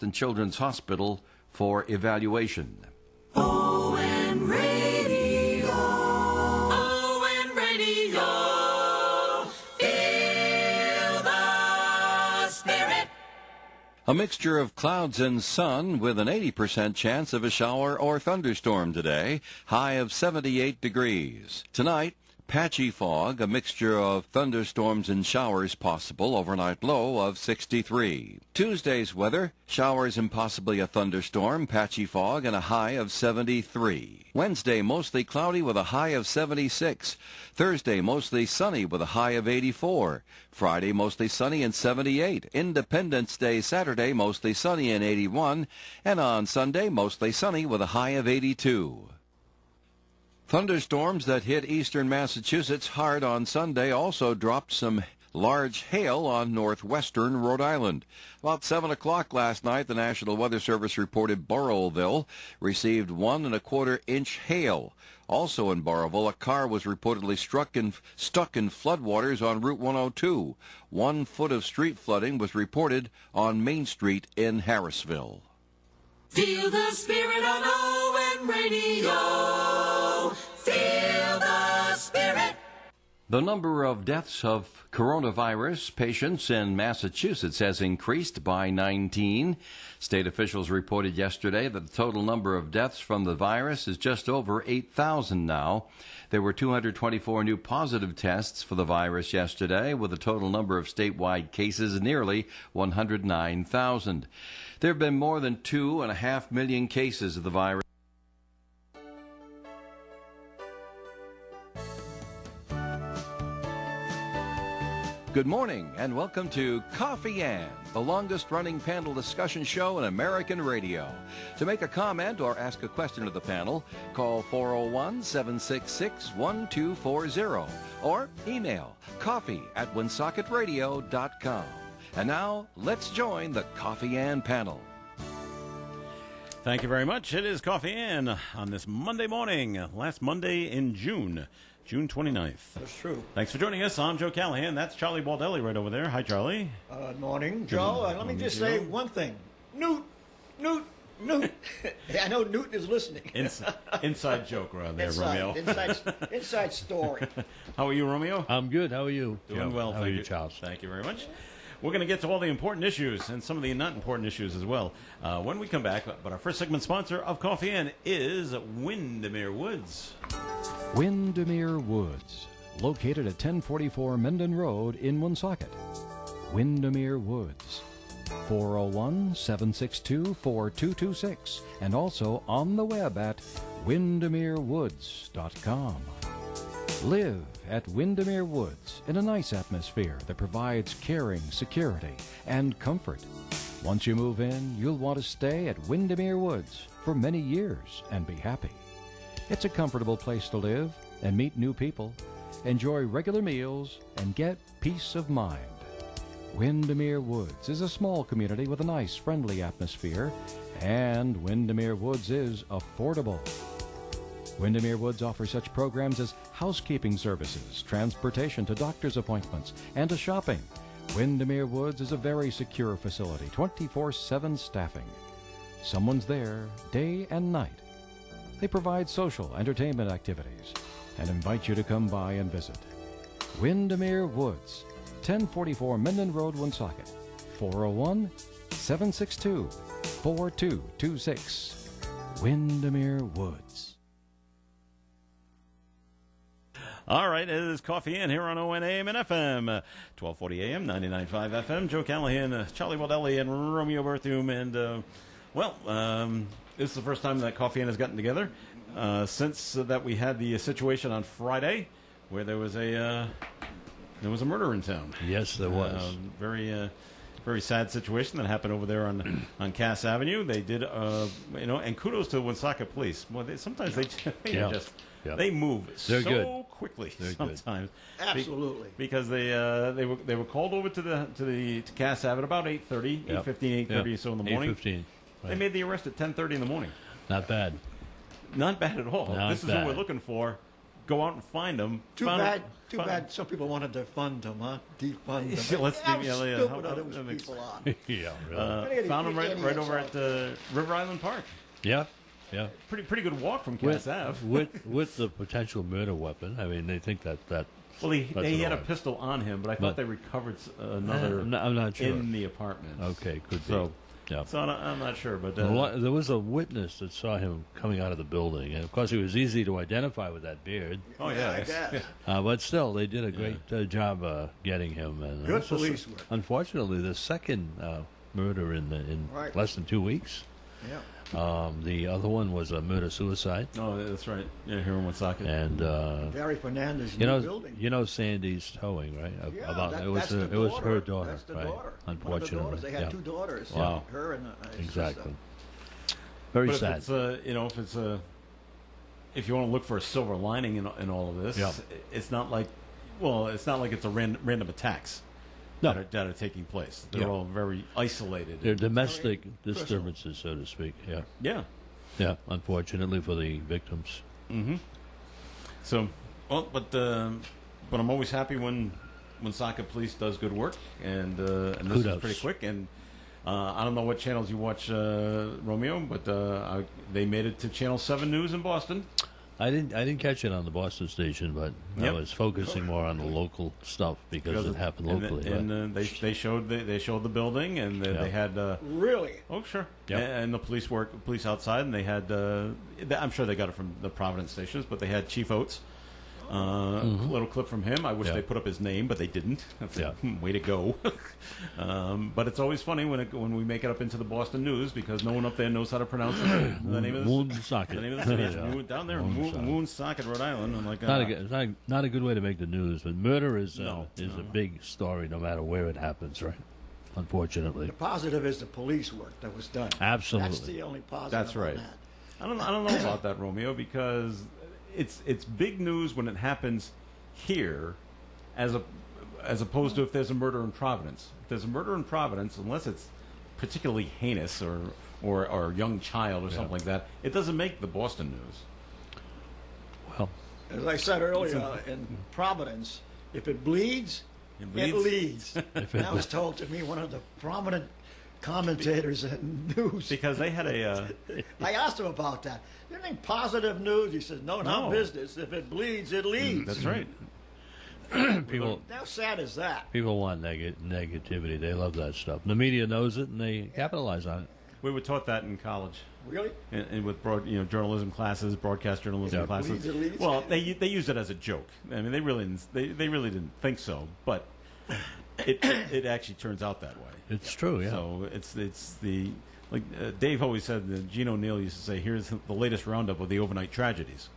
Children's Hospital for evaluation. ON Radio. ON Radio. Feel the spirit. A mixture of clouds and sun with an 80% chance of a shower or thunderstorm today, high of 78 degrees. Tonight, patchy fog, a mixture of thunderstorms and showers possible, overnight low of 63. Tuesday's weather, showers and possibly a thunderstorm, patchy fog, and a high of 73. Wednesday, mostly cloudy with a high of 76. Thursday, mostly sunny with a high of 84. Friday, mostly sunny and 78. Independence Day, Saturday, mostly sunny and 81. And on Sunday, mostly sunny with a high of 82. Thunderstorms that hit eastern Massachusetts hard on Sunday also dropped some large hail on northwestern Rhode Island. About 7 o'clock last night, the National Weather Service reported Burrillville received 1 1/4-inch hail. Also in Burrillville, a car was reportedly stuck in floodwaters on Route 102. 1 foot of street flooding was reported on Main Street in Harrisville. Feel the spirit on ON Radio. Feel the spirit. The number of deaths of coronavirus patients in Massachusetts has increased by 19. State officials reported yesterday that the total number of deaths from the virus is just over 8,000 now. There were 224 new positive tests for the virus yesterday, with a total number of statewide cases nearly 109,000. There have been more than 2.5 million cases of the virus. Good morning, and welcome to Coffee Ann, the longest-running panel discussion show in American radio. To make a comment or ask a question of the panel, call 401-766-1240 or email coffee@woonsocketradio.com. And now, let's join the Coffee Ann panel. Thank you very much. It is Coffee Ann on this Monday morning, last Monday in June 29th. That's true. Thanks for joining us. I'm Joe Callahan. That's Charlie Baldelli right over there. Hi, Charlie. Morning, Joe. Let me just say one thing. Newt. I know Newt is listening. Inside joke around there, Romeo. Inside story. How are you, Romeo? I'm good. How are you? Doing well, How thank are you, you, Charles? Thank you very much. We're going to get to all the important issues and some of the not important issues as well when we come back. But our first segment sponsor of Coffee Inn is Windermere Woods. Windermere Woods, located at 1044 Mendon Road in Woonsocket. Windermere Woods, 401-762-4226, and also on the web at windermerewoods.com. Live at Windermere Woods in a nice atmosphere that provides caring, security, and comfort. Once you move in, you'll want to stay at Windermere Woods for many years and be happy. It's a comfortable place to live and meet new people, enjoy regular meals, and get peace of mind. Windermere Woods is a small community with a nice, friendly atmosphere, and Windermere Woods is affordable. Windermere Woods offers such programs as housekeeping services, transportation to doctor's appointments, and to shopping. Windermere Woods is a very secure facility, 24/7 staffing. Someone's there day and night. They provide social entertainment activities and invite you to come by and visit. Windermere Woods, 1044 Mendon Road, Woonsocket, 401-762-4226. Windermere Woods. All right, it is Coffee Inn here on ON AM and FM, 1240 AM, 99.5 FM. Joe Callahan, Charlie Baldelli, and Romeo Berthum. And, this is the first time that Coffee Inn has gotten together since that we had the situation on Friday where there was a murder in town. Yes, there was. Very sad situation that happened over there on Cass Avenue. They did, and kudos to Woonsocket Police. Well, sometimes they move They're so good. quickly. They're sometimes, good. Absolutely. because they were called over to Cass Avenue about 8:30, 8:15, 8:30 or so in the morning. 8:15. Right. They made the arrest at 10:30 in the morning. Not bad. Not bad at all. Not This is bad. what we're looking for. go out and find him. Too bad some people wanted to fund him, huh? Defund him. Let's How give stupid are those people are? Yeah, really. Found him right over at River Island Park. Yeah. Pretty good walk from Cass Ave. with the potential murder weapon. I mean, they think that. Well, he had a right. pistol on him, but I thought they recovered another I'm not sure. in the apartment. Okay, could be. So, Yeah. so I'm not sure, but There was a witness that saw him coming out of the building, and of course, it was easy to identify with that beard. oh yeah, I guess. But still, they did a great job getting him. And Good this was, police work. Unfortunately, the second murder in Right. less than 2 weeks. Yeah. The other one was a murder-suicide. Oh, that's right. Yeah, here in Woonsocket. And Gary Fernandez' you know, new building. you know Sandy's towing, right? Yeah, it was her daughter, That's the right? daughter. Unfortunately, One of the daughters. They had yeah. two daughters. Wow. Her and Exactly. Very But sad. if you want to look for a silver lining in all of this, Yeah. it's not like it's a random attacks No. that are taking place. They're Yeah. all very isolated. They're domestic disturbances, so to speak. Yeah, Yeah. yeah. Unfortunately for the victims. So, well, but I'm always happy when Woonsocket Police does good work, and this Kudos. is pretty quick. And I don't know what channels you watch, Romeo, but they made it to Channel 7 News in Boston. I didn't catch it on the Boston station, but I Yep. was focusing more on the local stuff because it happened locally. right? And they showed the building, and Yeah. they had. Really? Oh, sure. Yep. And the police outside, and they had. I'm sure they got it from the Providence stations, but they had Chief Oates. Little clip from him. I wish Yeah. they put up his name, but they didn't. That's Yeah. Way to go. But it's always funny when we make it up into the Boston News because no one up there knows how to pronounce the name of the Woonsocket. The name of the city. It's Yeah. down there in Woonsocket. Woonsocket, Rhode Island. I'm like, Not a good way to make the news, but murder is No. a big story no matter where it happens, right? Unfortunately. The positive is the police work that was done. Absolutely. That's the only positive. That's right. On that. I don't know about that, Romeo, because it's big news when it happens here, as opposed to if there's a murder in Providence. If there's a murder in Providence, unless it's particularly heinous or a young child or something like that, it doesn't make the Boston news. Well, As I said earlier, in Providence, if it bleeds, it leads. That was told to me one of the prominent commentators in news. Because they had a I asked him about that. Anything positive news? He said, no, not No. business. If it bleeds, it leads. that's right. people How sad is that? people want negativity. They love that stuff. The media knows it, and they capitalize on it. We were taught that in college. Really? And with journalism classes, broadcast journalism Yeah. classes. Leads, it leads. Well, they used it as a joke. I mean, they really didn't think so, but it actually turns out that way. It's true, yeah. So it's the like Dave always said. Gene O'Neill used to say, "Here's the latest roundup of the overnight tragedies.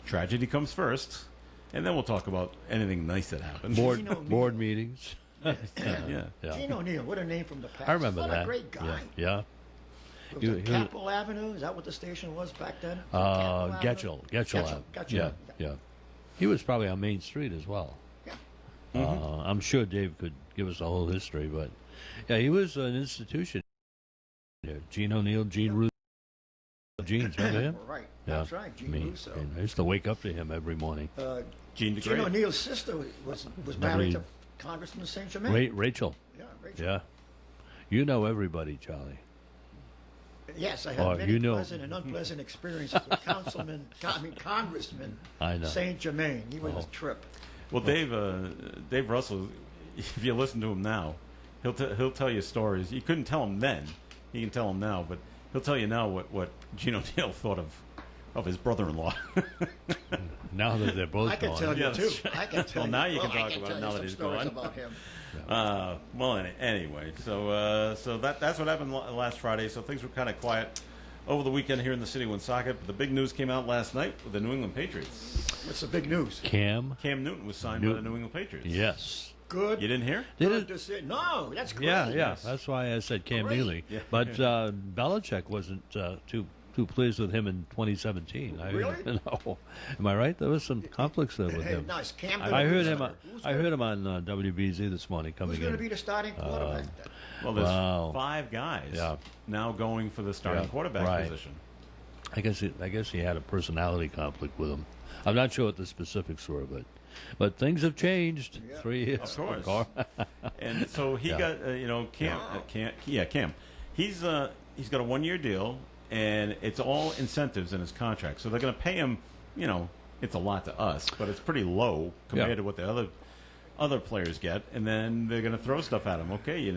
Tragedy comes first, and then we'll talk about anything nice that happened." Gene O'Neill. Board meetings. yeah. Yeah. Gene O'Neill, what a name from the past. I remember what that. a great guy. Yeah. Was He- it he- Capitol Avenue? Is that what the station was back then? Getchell. Getchell. Yeah. He was probably on Main Street as well. Yeah. I'm sure Dave could give us the whole history, but yeah, he was an institution. Yeah, Gene O'Neill, Gene Russo. Gene's remember him? Right. Yeah. That's right. Gene Me. Russo. And I used to wake up to him every morning. Gene Gene DeGray. O'Neill's sister was married to Congressman St. Germain. Rachel. Yeah, Rachel. Yeah. You know everybody, Charlie. Yes, I Oh, had many you know. pleasant and unpleasant experiences with Congressman I know. St. Germain. He was a trip. Well, Dave Russell, if you listen to him now, he'll tell you stories. You couldn't tell him then. He can tell him now, but he'll tell you now what Gene O'Neill thought of his brother-in-law. Now that they're both I can gone. tell you Yeah, too. that's right. I can tell Well, you. now you can I talk about it tell now you that some he's stories gone. about him. Well, anyway, so that's what happened last Friday. So things were kind of quiet over the weekend here in the city of Woonsocket. But the big news came out last night with the New England Patriots. What's the big news? Cam? Cam Newton was signed by the New England Patriots. Yes. Good. You didn't hear? Did Good it? to see. No, that's great. Yeah, yeah. That's why I said Cam Great. Neely. Yeah. But Belichick wasn't too pleased with him in 2017. Really? No. Am I right? There was some conflicts there with Hey, him. nice. Cam I heard him. Who's I heard him on WBZ this morning Who's coming going to in. be the starting quarterback then? Well, there's Wow. 5 guys Yeah. now going for the starting Yeah, quarterback right. position. I guess he had a personality conflict with him. I'm not sure what the specifics were, but things have changed. Yeah. 3 years. Of course. And so he got Cam. He's got a 1-year deal, and it's all incentives in his contract. So they're going to pay him. It's a lot to us, but it's pretty low compared to what the other players get, and then they're going to throw stuff at him. Okay, you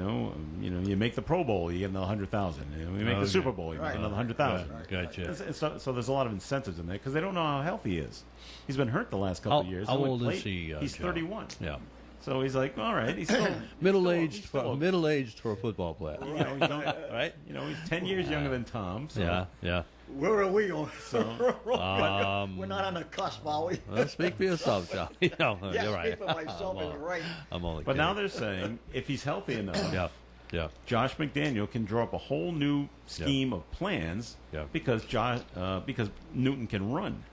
make the Pro Bowl, you get another $100,000. You make the Super Bowl, you make another $100,000. Gotcha. So there's a lot of incentives in there because they don't know how healthy he is. He's been hurt the last couple of years. How old is he? He's Joe? 31. Yeah. So he's like, all right, he's still Middle-aged he's for a football player. right? He's 10 years younger than Tom. So. Yeah. Where are we on? So, We're not on the cusp, are we? Well, speak for yourself, Joe. You're Yeah, right. speak for myself, and you're right. I'm only but kidding. now they're saying if he's healthy enough, Yeah. Josh McDaniel can draw up a whole new scheme of plans because Newton can run.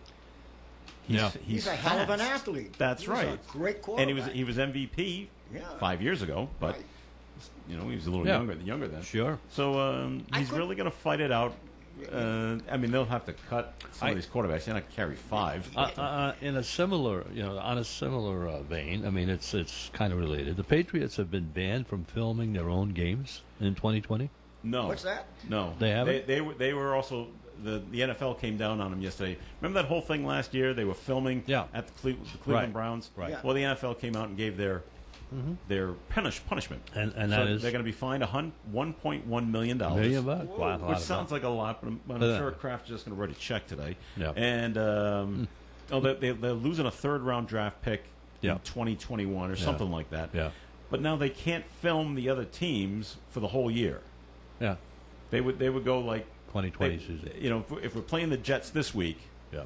He's a hell of an fast. athlete. That's He's right. a great quarterback. And he was MVP Yeah. 5 years ago, but Right. he was a little Yeah. younger then. Sure. So he's really going to fight it out. They'll have to cut some of these quarterbacks. They're not going to carry 5. In a similar, on a similar vein, it's kind of related. The Patriots have been banned from filming their own games in 2020. No. What's that? No. They haven't? They were also the NFL came down on them yesterday. Remember that whole thing last year? They were filming at the Cleveland Right. Browns. Right. Yeah. Well, the NFL came out and gave their punishment, And so that is they're going to be fined $1.1 million. $1 million bucks. Wow, a lot Which of sounds like a lot, but I'm sure Kraft's just going to write a check today. Yeah. And they're losing a third-round draft pick in 2021 or something like that. Yeah. But now they can't film the other teams for the whole year. Yeah. They would go like 2020 season. if we're playing the Jets this week, Yeah.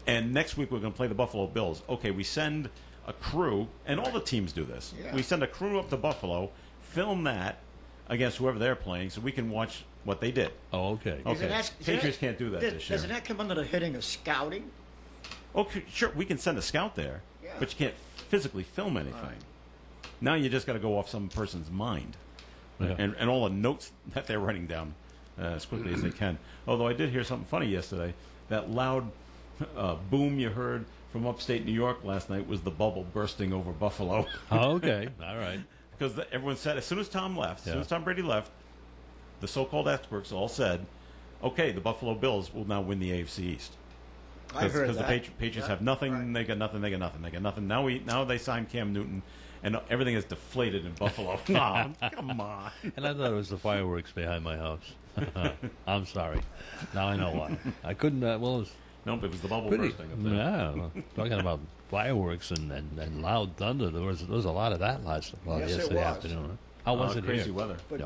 and next week we're going to play the Buffalo Bills. Okay, we send a crew, and all the teams do this. Yeah. We send a crew up to Buffalo, film that against whoever they're playing, so we can watch what they did. Oh, okay. Okay. Patriots can't do that this year. Doesn't that come under the heading of scouting? Okay, sure, we can send a scout there, Yeah. but you can't physically film anything. Now you just got to go off some person's mind, Yeah. and all the notes that they're writing down as quickly as they can. Although I did hear something funny yesterday. That loud boom you heard from upstate New York last night was the bubble bursting over Buffalo. Oh, okay. All right. Because everyone said, as soon as Tom left, as soon Yeah. as Tom Brady left, the so-called experts all said, okay, the Buffalo Bills will now win the AFC East. I heard Because the that. Patriots Yeah, have nothing, right. they got nothing, they got nothing, they got nothing. Now they signed Cam Newton, and everything is deflated in Buffalo. Oh, come on. And I thought it was the fireworks behind my house. I'm sorry. Now I know why. I couldn't. Well, it was No, but it was the bubble pretty. bursting up there. Yeah, talking about fireworks and loud thunder. There was a lot of that Yes, it yesterday was. afternoon. Huh? How was it crazy here? weather. But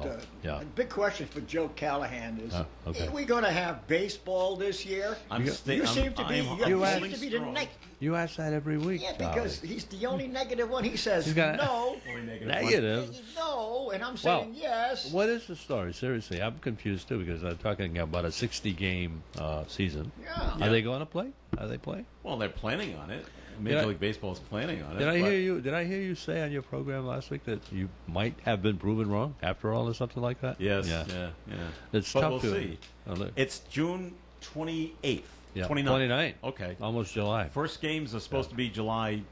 Yeah. the big question for Joe Callahan is: okay. Are we going to have baseball this year? You seem to be the next. You ask that every week. Yeah, because he's the only negative one. He says He's got- no, Negative. no, and I'm Well, saying yes. What is the story? Seriously, I'm confused too because they're talking about a 60-game season. Yeah. Are they going to play? Are they playing? Well, they're planning on it. Did Major I- League Baseball is planning on it. Did I but- hear you? Did I hear you say on your program last week that you might have been proven wrong after all, or something like that? Yes. Yeah. Yeah. It's But tough we'll to. see. Oh, look. It's June 28th. Yeah. 29th. Okay. Almost July. First games are supposed to be July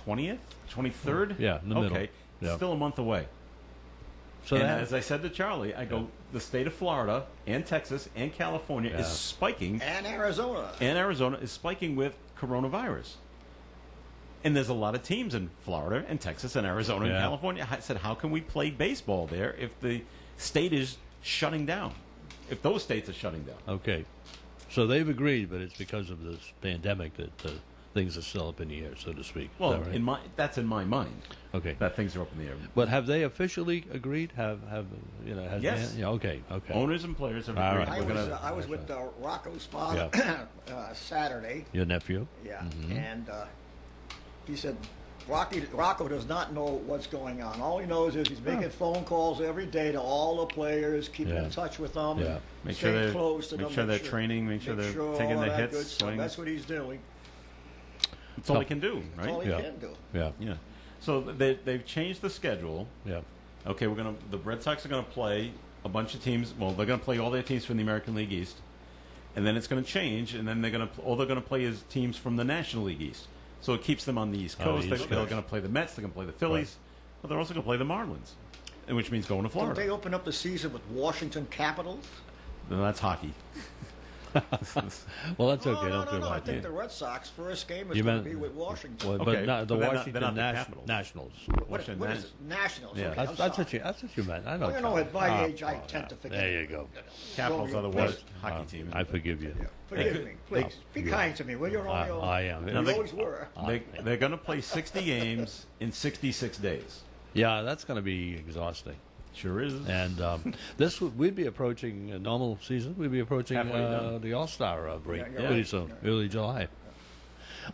20th, 23rd. Yeah, in the middle. Okay. Yeah. Still a month away. So and that, as I said to Charlie, I go, the state of Florida and Texas and California is spiking, And Arizona. and Arizona is spiking with coronavirus. And there's a lot of teams in Florida and Texas and Arizona and Yeah. California. I said, how can we play baseball there if the state is shutting down? If those states are shutting down. okay. So they've agreed, but it's because of this pandemic that things are still up in the air, so to speak. Is Well, that right? that's in my mind, Okay. that things are up in the air. But have they officially agreed? Has Yes. Yeah. Okay. Okay. Owners and players have All agreed. right. We're I was with Rocco's father Saturday. Your nephew. Yeah, Mm-hmm. and he said Rocco does not know what's going on. All he knows is he's making phone calls every day to all the players, keeping Yeah. in touch with them, Yeah. and Make sure staying they're- close to make them. sure they're training, make sure they're taking all the that hits, good stuff. swings. That's what he's doing. That's all they can do, That's all right? he Yeah. can do. Yeah. Yeah. So they've changed the schedule. Yeah. Okay, the Red Sox are gonna play a bunch of teams. Well, they're gonna play all their teams from the American League East, and then it's going to change, and then they're going to play is teams from the National League East. So it keeps them on the East Coast. They're going to play the Mets. They're going to play the Phillies, but they're also going to play the Marlins, which means going to Florida. Don't they open up the season with Washington Capitals? No, that's hockey. Well, that's okay. No, Don't do I that. think the Red Sox first game is You going meant- to be with Washington. Well, Okay, but not the but they're not- Washington they're not the Capitals. Nationals. What is it? Nationals. Yeah. Okay, I'm That's sorry. what you meant. I know. Well, you know, Charlie. at my age, I tend to forget. There you go. Capitals are the worst hockey team. I forgive you. Forgive me, please. Be kind to me, will you, Romeo? I am. You always were. They're going to play 60 games in 66 days. Yeah, that's going to be exhausting. Sure is. And we'd be approaching a normal season. We'd be approaching Halfway done. the All-Star break Yeah, pretty right. soon, early July.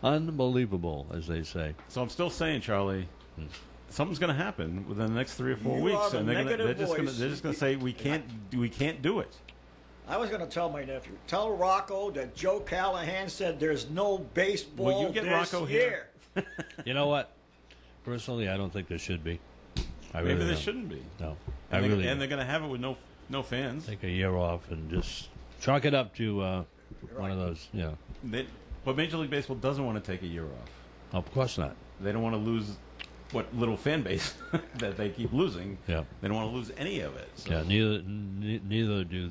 Unbelievable, as they say. So I'm still saying, Charlie, something's going to happen within the next 3 or 4 You weeks, are the and they're negative just going voice. to say we can't do it. I was going to tell my nephew, tell Rocco that Joe Callahan said there's no baseball Will you get this Rocco year. here? You know what? Personally, I don't think there should be. I Maybe really there don't. shouldn't be. No, And, I really they're don't. going to have it with no fans. Take a year off and just chalk it up to one of those. But Major League Baseball doesn't want to take a year off. Of course not. They don't want to lose what little fan base that they keep losing. Yeah. They don't want to lose any of it. So. Yeah, neither do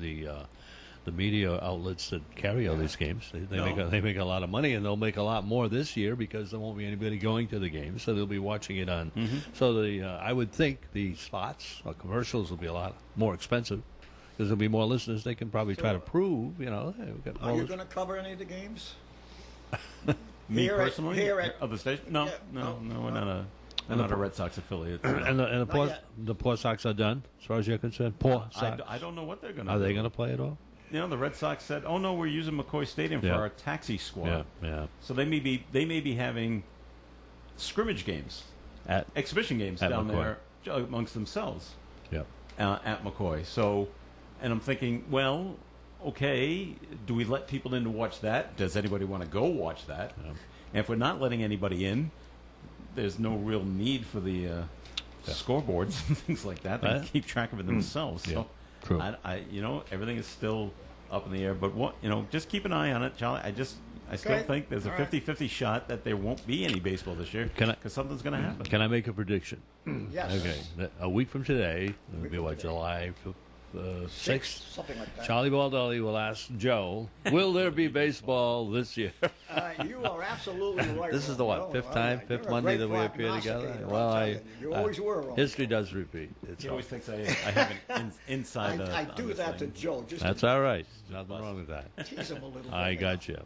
the media outlets that carry all these games. They make a lot of money, and they'll make a lot more this year because there won't be anybody going to the games, so they'll be watching it on. So I would think the spots or commercials will be a lot more expensive because there'll be more listeners. They can probably try to prove, hey, we've got Are all you this. going to cover any of the games? Me Here at- personally, here at- of the station? No, Yeah, no, no. we're not a Red Sox affiliate. And Not the poor Sox are done, as far as you're concerned. Poor Sox. I don't know what they're going to Are do. they going to play at all? The Red Sox said, "Oh no, we're using McCoy Stadium for Yeah. our taxi squad." Yeah. So they may be having scrimmage games, exhibition games At down McCoy. there amongst themselves Yeah. at McCoy. So, and I'm thinking, well, okay, do we let people in to watch that? Does anybody want to go watch that? Yeah. And if we're not letting anybody in, there's no real need for the scoreboards and things like that. They can keep track of it themselves. Yeah. So, True. everything is still up in the air. But just keep an eye on it, Charlie. I still Okay. think there's a All right. 50-50 shot that there won't be any baseball this year Can I- because something's going to happen. Can I make a prediction? Yes. Okay. A week from today, it'll be from what, today. July 6th? Something like that. Charlie Baldelli will ask Joe, will there be baseball this year? You are absolutely right. This is the Romeo. fifth All time, right. fifth You're a Monday great that we appear together? prognosticator, Well, I'm telling you always were. Romeo. history does repeat. It's He all, always thinks I have an inside. I on do this that thing. to Joe. Just that's all right. Nothing wrong with that. to tease him a little bit. I got you.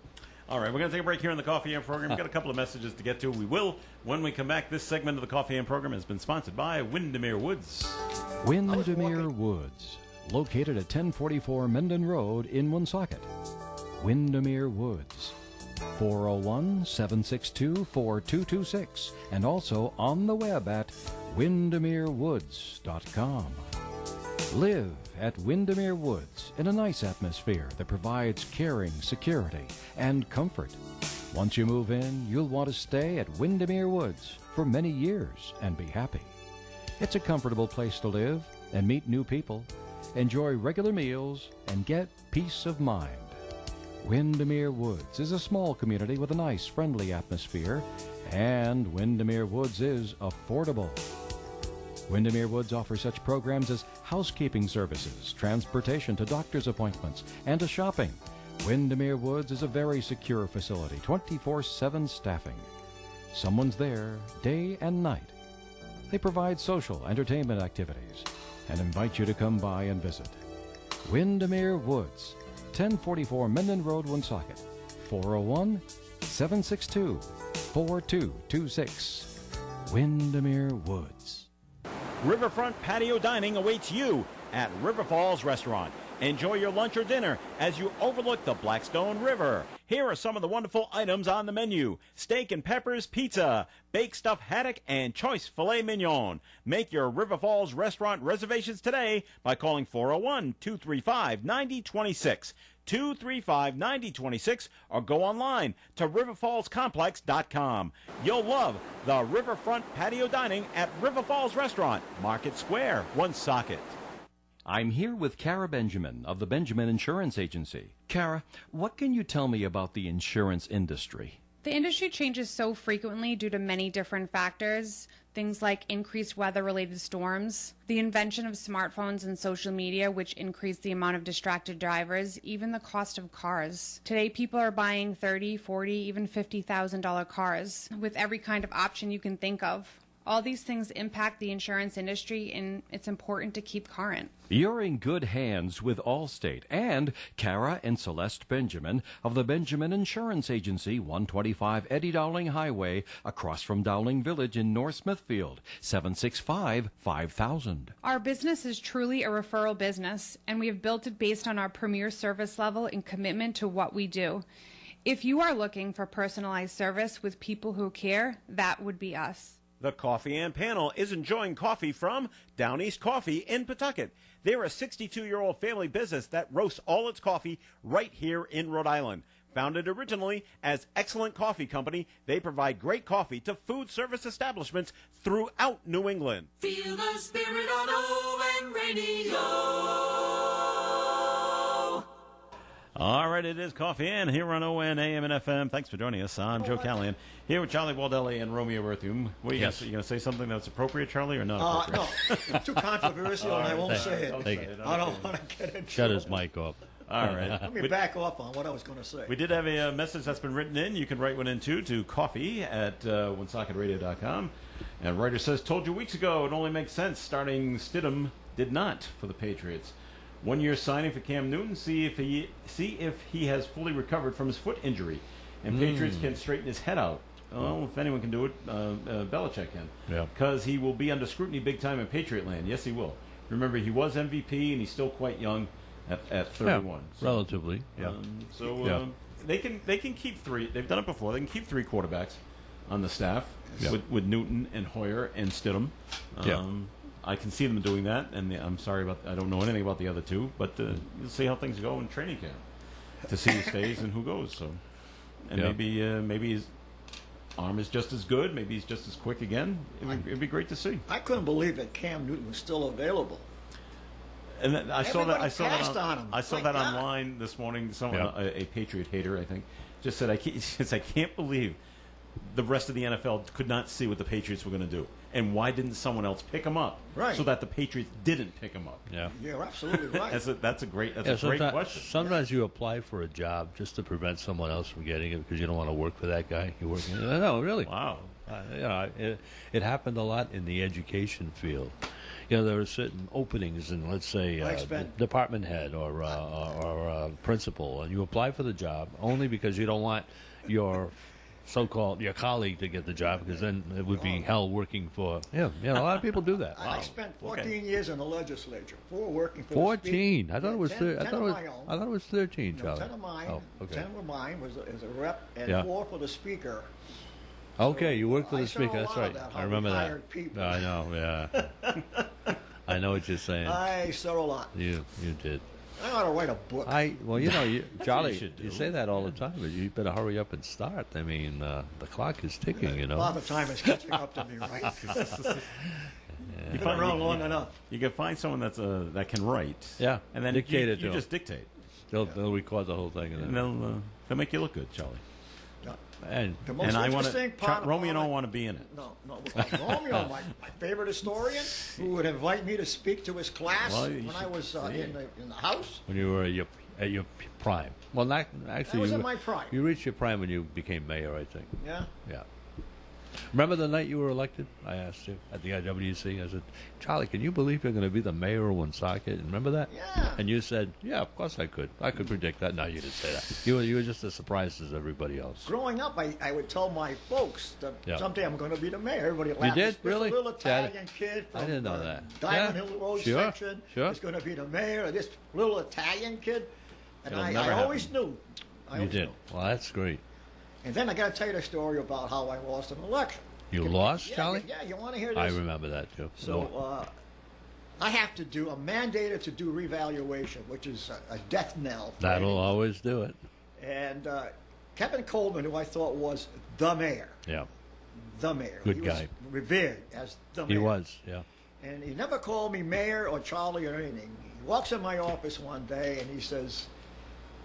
All right, we're going to take a break here in the Coffee and Program. We've got a couple of messages to get to. We will when we come back. This segment of the Coffee and Program has been sponsored by Windermere Woods. Windermere Woods, located at 1044 Menden Road in Woonsocket. Windermere Woods, 401-762-4226, and also on the web at windermerewoods.com. Live at Windermere Woods in a nice atmosphere that provides caring, security, and comfort. Once you move in, you'll want to stay at Windermere Woods for many years and be happy. It's a comfortable place to live and meet new people, enjoy regular meals, and get peace of mind. Windermere Woods is a small community with a nice, friendly atmosphere, and Windermere Woods is affordable. Windermere Woods offers such programs as housekeeping services, transportation to doctor's appointments, and to shopping. Windermere Woods is a very secure facility, 24/7 staffing. Someone's there day and night. They provide social entertainment activities and invite you to come by and visit. Windermere Woods, 1044 Menden Road, Woonsocket, 401-762-4226. Windermere Woods. Riverfront Patio Dining awaits you at River Falls Restaurant. Enjoy your lunch or dinner as you overlook the Blackstone River. Here are some of the wonderful items on the menu: steak and peppers pizza, baked stuffed haddock, and choice filet mignon. Make your River Falls Restaurant reservations today by calling 401-235-9026. 235-9026 or go online to riverfallscomplex.com. You'll love the Riverfront Patio Dining at River Falls Restaurant, Market Square, Woonsocket. I'm here with Kara Benjamin of the Benjamin Insurance Agency. Kara, what can you tell me about the insurance industry? The industry changes so frequently due to many different factors, things like increased weather-related storms, the invention of smartphones and social media, which increase the amount of distracted drivers, even the cost of cars. Today, people are buying $30, $40, even $50,000 cars with every kind of option you can think of. All these things impact the insurance industry, and it's important to keep current. You're in good hands with Allstate and Kara and Celeste Benjamin of the Benjamin Insurance Agency, 125 Eddie Dowling Highway, across from Dowling Village in North Smithfield, 765-5000. Our business is truly a referral business, and we have built it based on our premier service level and commitment to what we do. If you are looking for personalized service with people who care, that would be us. The Coffee and Panel is enjoying coffee from Down East Coffee in Pawtucket. They're a 62-year-old family business that roasts all its coffee right here in Rhode Island. Founded originally as Excellent Coffee Company, they provide great coffee to food service establishments throughout New England. Feel the spirit on ON Radio. All right, it is Coffee and here on ON, AM, and FM. Thanks for joining us. I'm Joe Callahan, here with Charlie Waldelli and Romeo Berthum. What are you Yes. going to say something that's appropriate, Charlie, or not appropriate? No, too controversial, and I won't say it. Thank you. I don't want to get into Shut his it. mic off. All right. Let me back off on what I was going to say. We did have a message that's been written in. You can write one in, too, to coffee at OneSocketRadio.com. And writer says, told you weeks ago it only makes sense starting Stidham did not for the Patriots. 1 year signing for Cam Newton, see if he has fully recovered from his foot injury. And Patriots can straighten his head out. Well, if anyone can do it, Belichick can. Yeah. Because he will be under scrutiny big time in Patriot land. Yes, he will. Remember, he was MVP, and he's still quite young at 31. Yeah, relatively. Yeah. They can keep three. They've done it before. They can keep three quarterbacks on the staff Yeah. with Newton and Hoyer and Stidham. Yeah. I can see them doing that, and I'm sorry I don't know anything about the other two, but you'll see how things go in training camp to see who stays and who goes. So, and Yeah. maybe his arm is just as good, maybe he's just as quick again. It'd be great to see. I couldn't believe that Cam Newton was still available. And I saw that. I saw passed that. on him. I saw My that God. online this morning. Someone, Yeah. a Patriot hater, I think, just said, I can't believe the rest of the NFL could not see what the Patriots were going to do, and why didn't someone else pick him up, Right. so that the Patriots didn't pick him up? Yeah. You're absolutely right. That's a great great sometimes, question. Sometimes you apply for a job just to prevent someone else from getting it because you don't want to work for that guy. You're working. No, really. Wow. It happened a lot in the education field. There are certain openings in, let's say, department head or principal, and you apply for the job only because you don't want your so-called your colleague to get the job, because then it would be hell working for him. A lot of people do that. I spent 14 years in the legislature, 4 working for 14. I thought it was 10 I thought it was. my own. I thought it was 13, No, Charlie. 10 of mine. Oh, okay. 10 were mine as a rep, and Yeah. 4 for the speaker. Okay, you worked for I the saw speaker. a That's lot of right. that, how I we remember that. hired people. I know. Yeah. I know what you're saying. I saw a lot. You did. I ought to write a book. Charlie, should you do. say that all the time, but you better hurry up and start. I mean, the clock is ticking. Father Time is catching up to me, right? You Been around long enough. You can find someone that can write. Yeah, and then dictate it to you 'em. just dictate, They'll record the whole thing, and they'll make you look good, Charlie. and The most And I want interesting part of Romeo all don't that- want to be in it. No, Romeo, my favorite historian, who would invite me to speak to his class Well, you when I should was see in the house. when you were at your prime. Well, not actually. I was you, in my prime. You reached your prime when you became mayor, I think. Yeah. Yeah. Remember the night you were elected? I asked you at the IWC. I said, Charlie, can you believe you're going to be the mayor of Woonsocket? Remember that? Yeah. And you said, yeah, of course I could. I could predict that. No, you didn't say that. You were just as surprised as everybody else. Growing up, I would tell my folks that Yeah. someday I'm going to be the mayor. Everybody laughed. did? This Really? little Italian Yeah, kid from I didn't know that. Diamond Yeah, Hill Road sure, section sure. is going to be the mayor. This little Italian kid. And It'll I never always happen. knew. I You always did. knew. Well, that's great. And then I got to tell you the story about how I lost an election. You lost, Yeah, Charlie? Yeah, you want to hear this? I remember that, too. So I have to do, I'm mandated to do revaluation, which is a death knell. for That'll anyone. always do it. And Kevin Coleman, who I thought was the mayor, Yeah. the mayor. Good he guy. Was revered as the mayor. He was, yeah. And he never called me Mayor or Charlie or anything. He walks in my office one day and he says,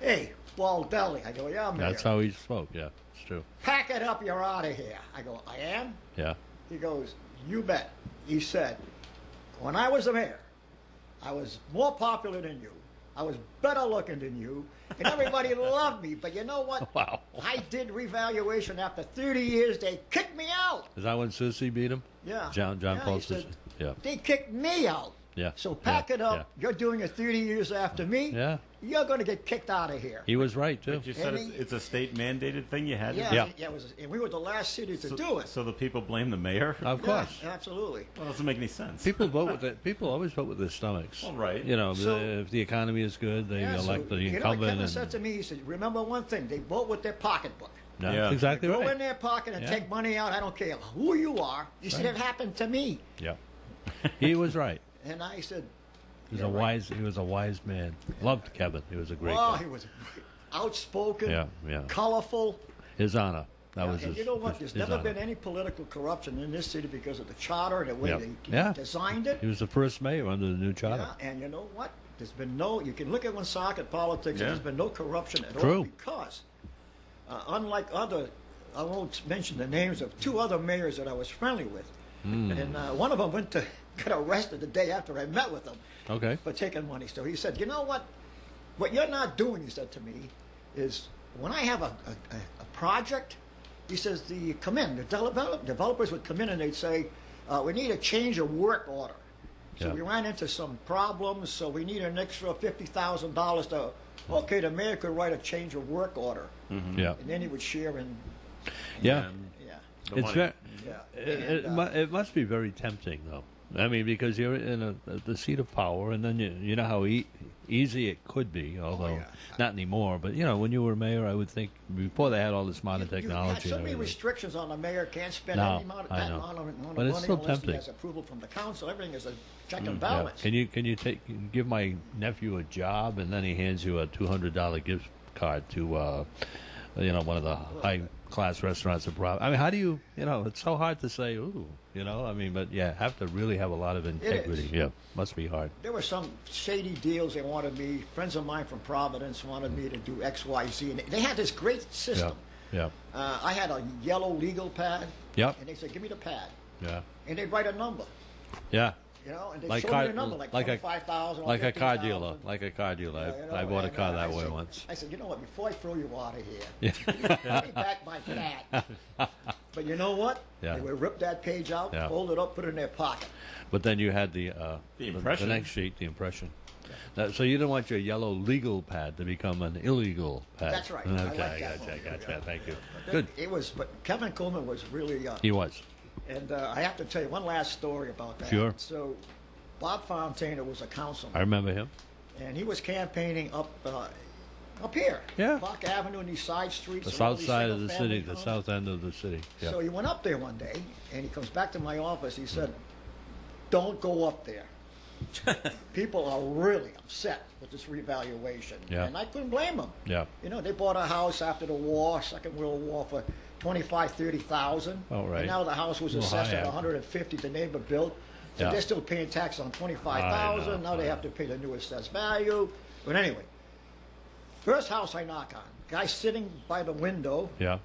"Hey, Baldelli." I go, "Yeah, Mayor." That's how he spoke. Yeah, it's true. "Pack it up, you're out of here." I go, "I am?" Yeah. He goes, "You bet." He said, "When I was the mayor, I was more popular than you. I was better looking than you, and everybody loved me. But you know what? Wow. I did revaluation. After 30 years, they kicked me out." Is that when Susie beat him? Yeah. John Yeah, Paul he said, Susie. Yeah. "They kicked me out. Yeah. So pack it up. You're doing it 30 years after me. Yeah. You're going to get kicked out of here." He was right too. But you said it's a state mandated thing. You had to. Yeah, Yeah. yeah, it was, and we were the last city to do it. So the people blame the mayor. Of Yeah, course. absolutely. Well, it doesn't make any sense. People vote with it. People always vote with their stomachs. Well, right. You know, So- if the economy is good, they Yeah, elect so, the you know what incumbent. Kevin said to me? He said, "Remember one thing, they vote with their pocketbook. No, Yeah. that's exactly Go right. in their pocket and Yeah. take money out. I don't care who you are." He said, "It happened to me." Yeah. He was right. And I said, He was "Yeah, a right." He was a wise man. Loved Kevin. He was a great Oh, guy. he was outspoken, Yeah, yeah. colorful. His honor. That was And his. you know what? There's his never honor. been any political corruption in this city because of the charter and the way Yeah. they Yeah. designed it. He was the first mayor under the new charter. Yeah, and you know what? There's been no, you can look at Woonsocket politics, Yeah. and there's been no corruption at all True. because, unlike other, I won't mention the names of two other mayors that I was friendly with, Hmm. and one of them went to get arrested the day after I met with him Okay. for taking money. So he said, "You know what? What you're not doing," he said to me, "is when I have a project," he says, the developers would come in and they'd say, "We need a change of work order." So Yeah. we ran into some problems, so we need an extra $50,000 to, okay, the mayor could write a change of work order. Yeah. And then he would share in, Yeah. yeah. The It's money. very. Yeah. It, And, it must be very tempting, though. I mean, because you're in the seat of power, and then you know how easy it could be, although yeah. not anymore. But you know, when you were mayor, I would think before they had all this modern You had technology. so and many everything. restrictions on the mayor, can't spend No, any amount of, I that know. amount of But it's money still unless tempting. he has approval from the council. Everything is a check and Yeah. balance. Can you give my nephew a job, and then he hands you a $200 gift card to one of the high class restaurants abroad? I mean, how do you it's so hard to say, ooh, I mean, but yeah, have to really have a lot of integrity. is. Yeah, must be hard. There were some shady deals they wanted me, friends of mine from Providence wanted me to do X, Y, Z. And they had this great Yeah, system. yeah, I had a yellow legal pad. Yep. And they said, "Give me the pad." yeah, And they'd write a number, yeah. and they Like showed car- me the number, like like a- 25,000 or Like a car 50,000. dealer, like a car dealer. Yeah, I bought a and, car that I way said- once. I said, "You know what, before I throw you out of here, Yeah. let me back my pad." But you know what? Yeah. They would rip that page out, Yeah. fold it up, put it in their pocket. But then you had the impression. the next sheet, the impression. So you didn't want your yellow legal pad to become an illegal pad. That's right. I Okay, like that gotcha. one. Thank you. But Good. But Kevin Coleman was really, He was. and I have to tell you one last story about that. Sure. So Bob Fontana was a councilman. I remember him. And he was campaigning up here. Yeah. Park Avenue and these side streets. The and all south these side of the single-family city, the homes. south end of the city. Yeah. So he went up there one day, and he comes back to my office. He said, "Don't go up there. People are really upset with this revaluation." Yeah. And I couldn't blame them. Yeah. They bought a house after the war, Second World War, for $25,000-$30,000. Oh, right. And now the house was Well, assessed high, at yeah. $150,000. The neighbor built. So Yeah. they're still paying tax on $25,000. I know, Now they have to pay the new assessed value. But anyway, first house I knock on, guy sitting by the window, Yeah.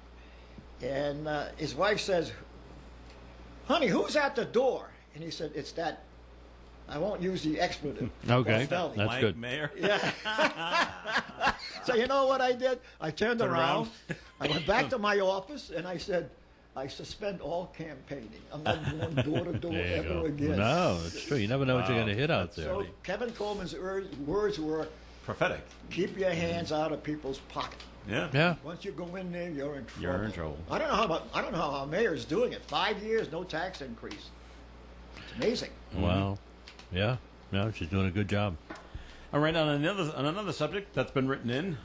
and his wife says, "Honey, who's at the door?" And he said, "It's that." I won't use the expletive. Okay. Baldelli. That's Mike, good. Mayor. So you know what I did? I turned Turn around. around. I went back to my office and I said, "I suspend all campaigning. I'm not going door to door There you ever go. again." No, it's true. You never know what you're going to hit out there. So Kevin Coleman's words were, Prophetic. "Keep your hands out of people's pocket. Yeah. Yeah. Once you go in there, you're in trouble." You're in trouble. I don't know how our mayor's doing it. 5 years, no tax increase. It's amazing. Well, yeah. No, she's doing a good job. All right, on another subject that's been written in.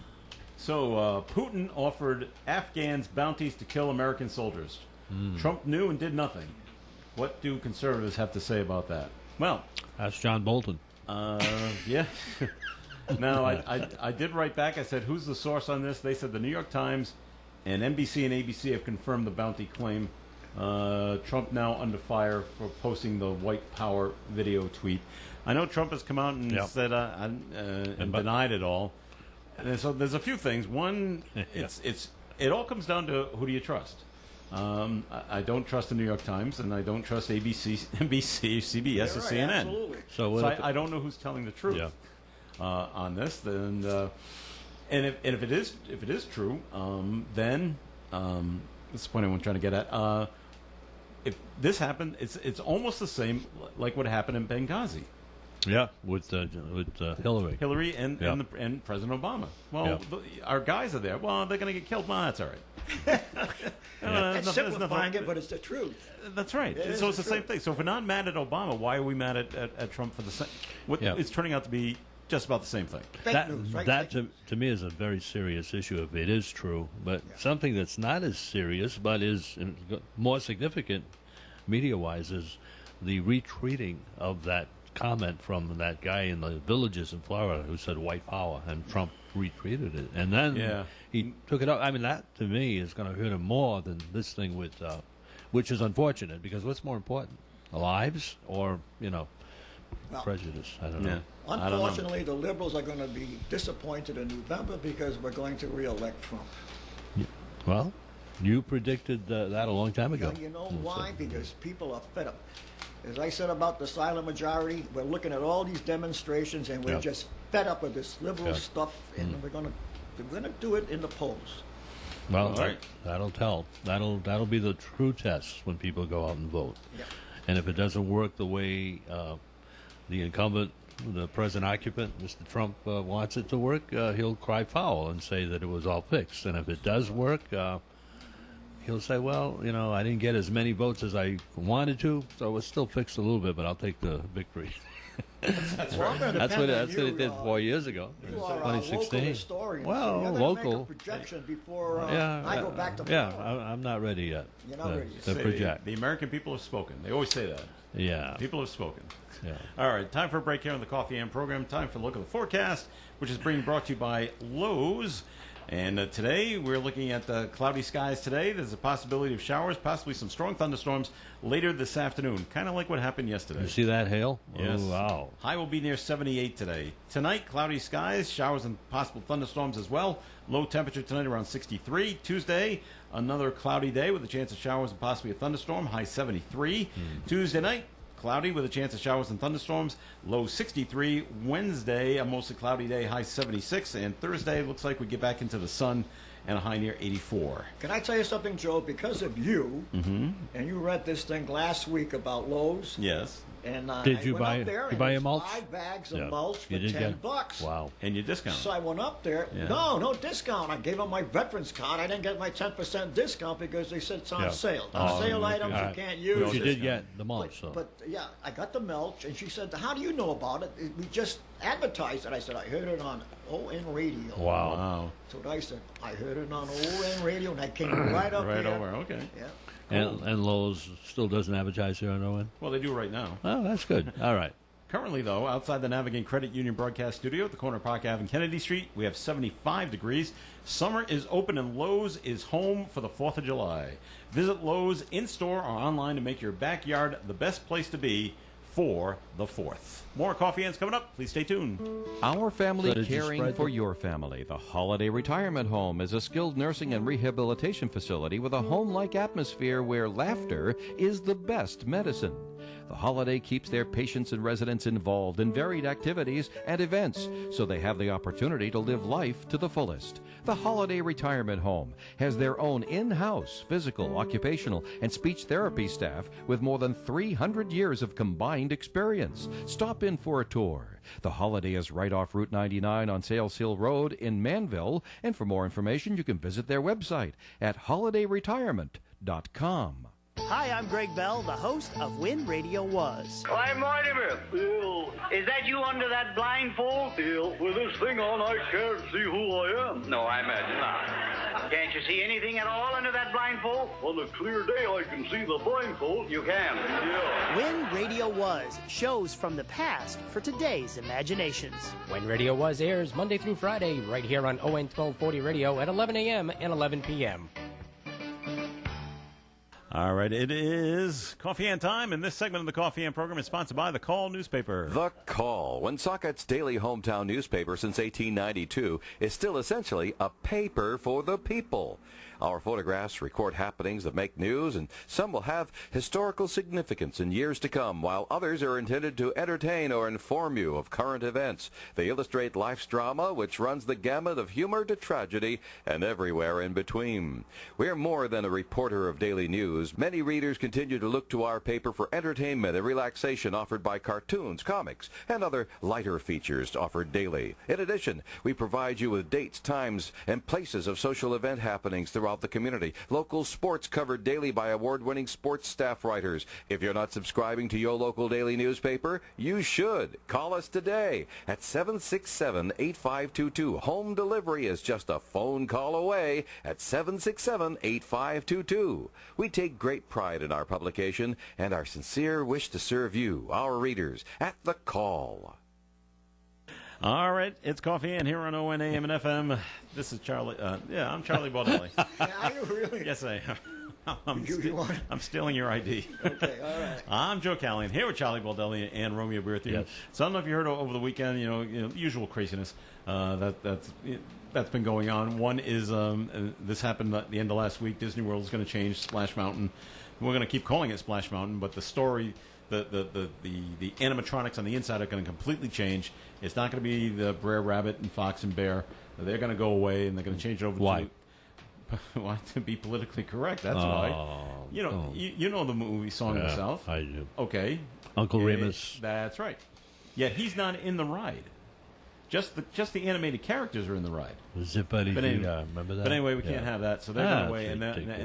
So, Putin offered Afghans bounties to kill American soldiers. Trump knew and did nothing. What do conservatives have to say about that? Well, That's John Bolton. yeah. Now, I did write back. I said, "Who's the source on this?" They said the New York Times and NBC and ABC have confirmed the bounty claim. Trump now under fire for posting the white power video tweet. I know Trump has come out and said and denied it all. And so there's a few things. One, it all comes down to who do you trust. I don't trust the New York Times, and I don't trust ABC, NBC, CBS, or CNN. Absolutely. So I don't know who's telling the truth on this. And if it is true, then that's the point I'm trying to get at. If this happened, it's almost the same like what happened in Benghazi. Yeah, with Hillary. Hillary and President Obama. Well, our guys are there. Well, they're going to get killed. Well, that's all right. That's simplifying it, but it's the truth. That's right. So it's the same thing. So if we're not mad at Obama, why are we mad at Trump for the same? It's turning out to be just about the same thing. Fake news, right? That to me is a very serious issue if it is true. But something that's not as serious but is more significant media-wise is the retweeting of that comment from that guy in the Villages in Florida who said white power, and Trump retweeted it, and then he took it up. I mean, that to me is going to hurt him more than this thing with, which is unfortunate, because what's more important, lives or prejudice? I don't know. Unfortunately, the liberals are going to be disappointed in November because we're going to re-elect Trump. Well, you predicted that a long time ago. You know why? Because people are fed up. As I said about the silent majority, we're looking at all these demonstrations, and we're just fed up with this liberal stuff, and we're gonna do it in the polls. Well, that'll tell. That'll be the true test when people go out and vote. Yeah. And if it doesn't work the way the incumbent, the present occupant, Mr. Trump, wants it to work, he'll cry foul and say that it was all fixed. And if it does work, he'll say, well, I didn't get as many votes as I wanted to, so it was still fixed a little bit, but I'll take the victory. That's right. That's what it did 4 years ago. You are 2016. a local historian. Well, so local. Make a projection before I go back to I'm not ready yet. You're not ready. To project. The American people have spoken. They always say that. Yeah. People have spoken. Yeah. All right, time for a break here on the Coffee and program. Time for a look at the forecast, which is being brought to you by Lowe's. And today, we're looking at the cloudy skies today. There's a possibility of showers, possibly some strong thunderstorms later this afternoon, kind of like what happened yesterday. You see that hail? Yes. Oh, wow. High will be near 78 today. Tonight, cloudy skies, showers and possible thunderstorms as well. Low temperature tonight around 63. Tuesday, another cloudy day with a chance of showers and possibly a thunderstorm. High 73. Tuesday night, cloudy with a chance of showers and thunderstorms. Low 63. Wednesday, a mostly cloudy day. High 76. And Thursday, looks like we get back into the sun and a high near 84. Can I tell you something, Joe? Because of you, and you read this thing last week about Lowe's. Yes. And Did you I went buy? up there You buy a and mulch? 5 bags of Yeah. mulch for You did $10. Wow. And your discount. So I went up there. Yeah. No discount. I gave them my veterans card. I didn't get my 10% discount because they said it's on sale. Sale items you can't use. But you did get the mulch, But yeah, I got the mulch, and she said, "How do you know about it? We just advertised it." I said, "I heard it on ON radio." Wow. So I said, "I heard it on ON radio," and I came right up Right here. over, okay. Yeah. And Lowe's still doesn't advertise here on ON? Well, they do right now. Oh, that's good. All right. Currently, though, outside the Navigate Credit Union broadcast studio at the corner of Park Ave and Kennedy Street, we have 75 degrees. Summer is open and Lowe's is home for the 4th of July. Visit Lowe's in-store or online to make your backyard the best place to be for the 4th. More Coffee Ends coming up. Please stay tuned. Our family So did you caring spread for them? your family. The Holiday Retirement Home is a skilled nursing and rehabilitation facility with a home-like atmosphere where laughter is the best medicine. The Holiday keeps their patients and residents involved in varied activities and events so they have the opportunity to live life to the fullest. The Holiday Retirement Home has their own in-house physical, occupational, and speech therapy staff with more than 300 years of combined experience. Stop in for a tour. The Holiday is right off Route 99 on Sales Hill Road in Manville, and for more information you can visit their website at holidayretirement.com. Hi, I'm Greg Bell, the host of When Radio Was. Why, Mortimer! Bill. Is that you under that blindfold? Bill, with this thing on, I can't see who I am. No, I imagine not. Can't you see anything at all under that blindfold? On a clear day, I can see the blindfold. You can? Yeah. When Radio Was, shows from the past for today's imaginations. When Radio Was airs Monday through Friday, right here on ON 1240 Radio at 11 a.m. and 11 p.m. All right, it is Coffee and Time, and this segment of the Coffee and program is sponsored by the Call newspaper. The Call, Woonsocket's daily hometown newspaper since 1892, is still essentially a paper for the people. Our photographs record happenings that make news, and some will have historical significance in years to come, while others are intended to entertain or inform you of current events. They illustrate life's drama, which runs the gamut of humor to tragedy and everywhere in between. We're more than a reporter of daily news. Many readers continue to look to our paper for entertainment and relaxation offered by cartoons, comics, and other lighter features offered daily. In addition, we provide you with dates, times, and places of social event happenings throughout the community. Local sports covered daily by award-winning sports staff writers. If you're not subscribing to your local daily newspaper, you should. Call us today at 767-8522. Home delivery is just a phone call away at 767-8522. We take great pride in our publication and our sincere wish to serve you, our readers, at the Call. All right, it's Coffee and here on ON AM and FM. This is Charlie. I'm Charlie Baldelli. Are you really? Yes, I am. I'm stealing your ID. Okay, all right. I'm Joe Callahan here with Charlie Baldelli and Romeo Beerthium. Yes. So I don't know if you heard over the weekend, usual craziness that's been going on. One is this happened at the end of last week. Disney World is going to change Splash Mountain. We're going to keep calling it Splash Mountain, but the story, the animatronics on the inside are going to completely change. It's not going to be the Brer Rabbit and Fox and Bear. They're going to go away, and they're going to change it over Why? to be politically correct. That's why. You know the movie Song of the South. I do. Okay. Uncle Remus. That's right. Yet he's not in the ride. Just the animated characters are in the ride. Zippity remember that? But anyway, we can't have that, so they're going away. And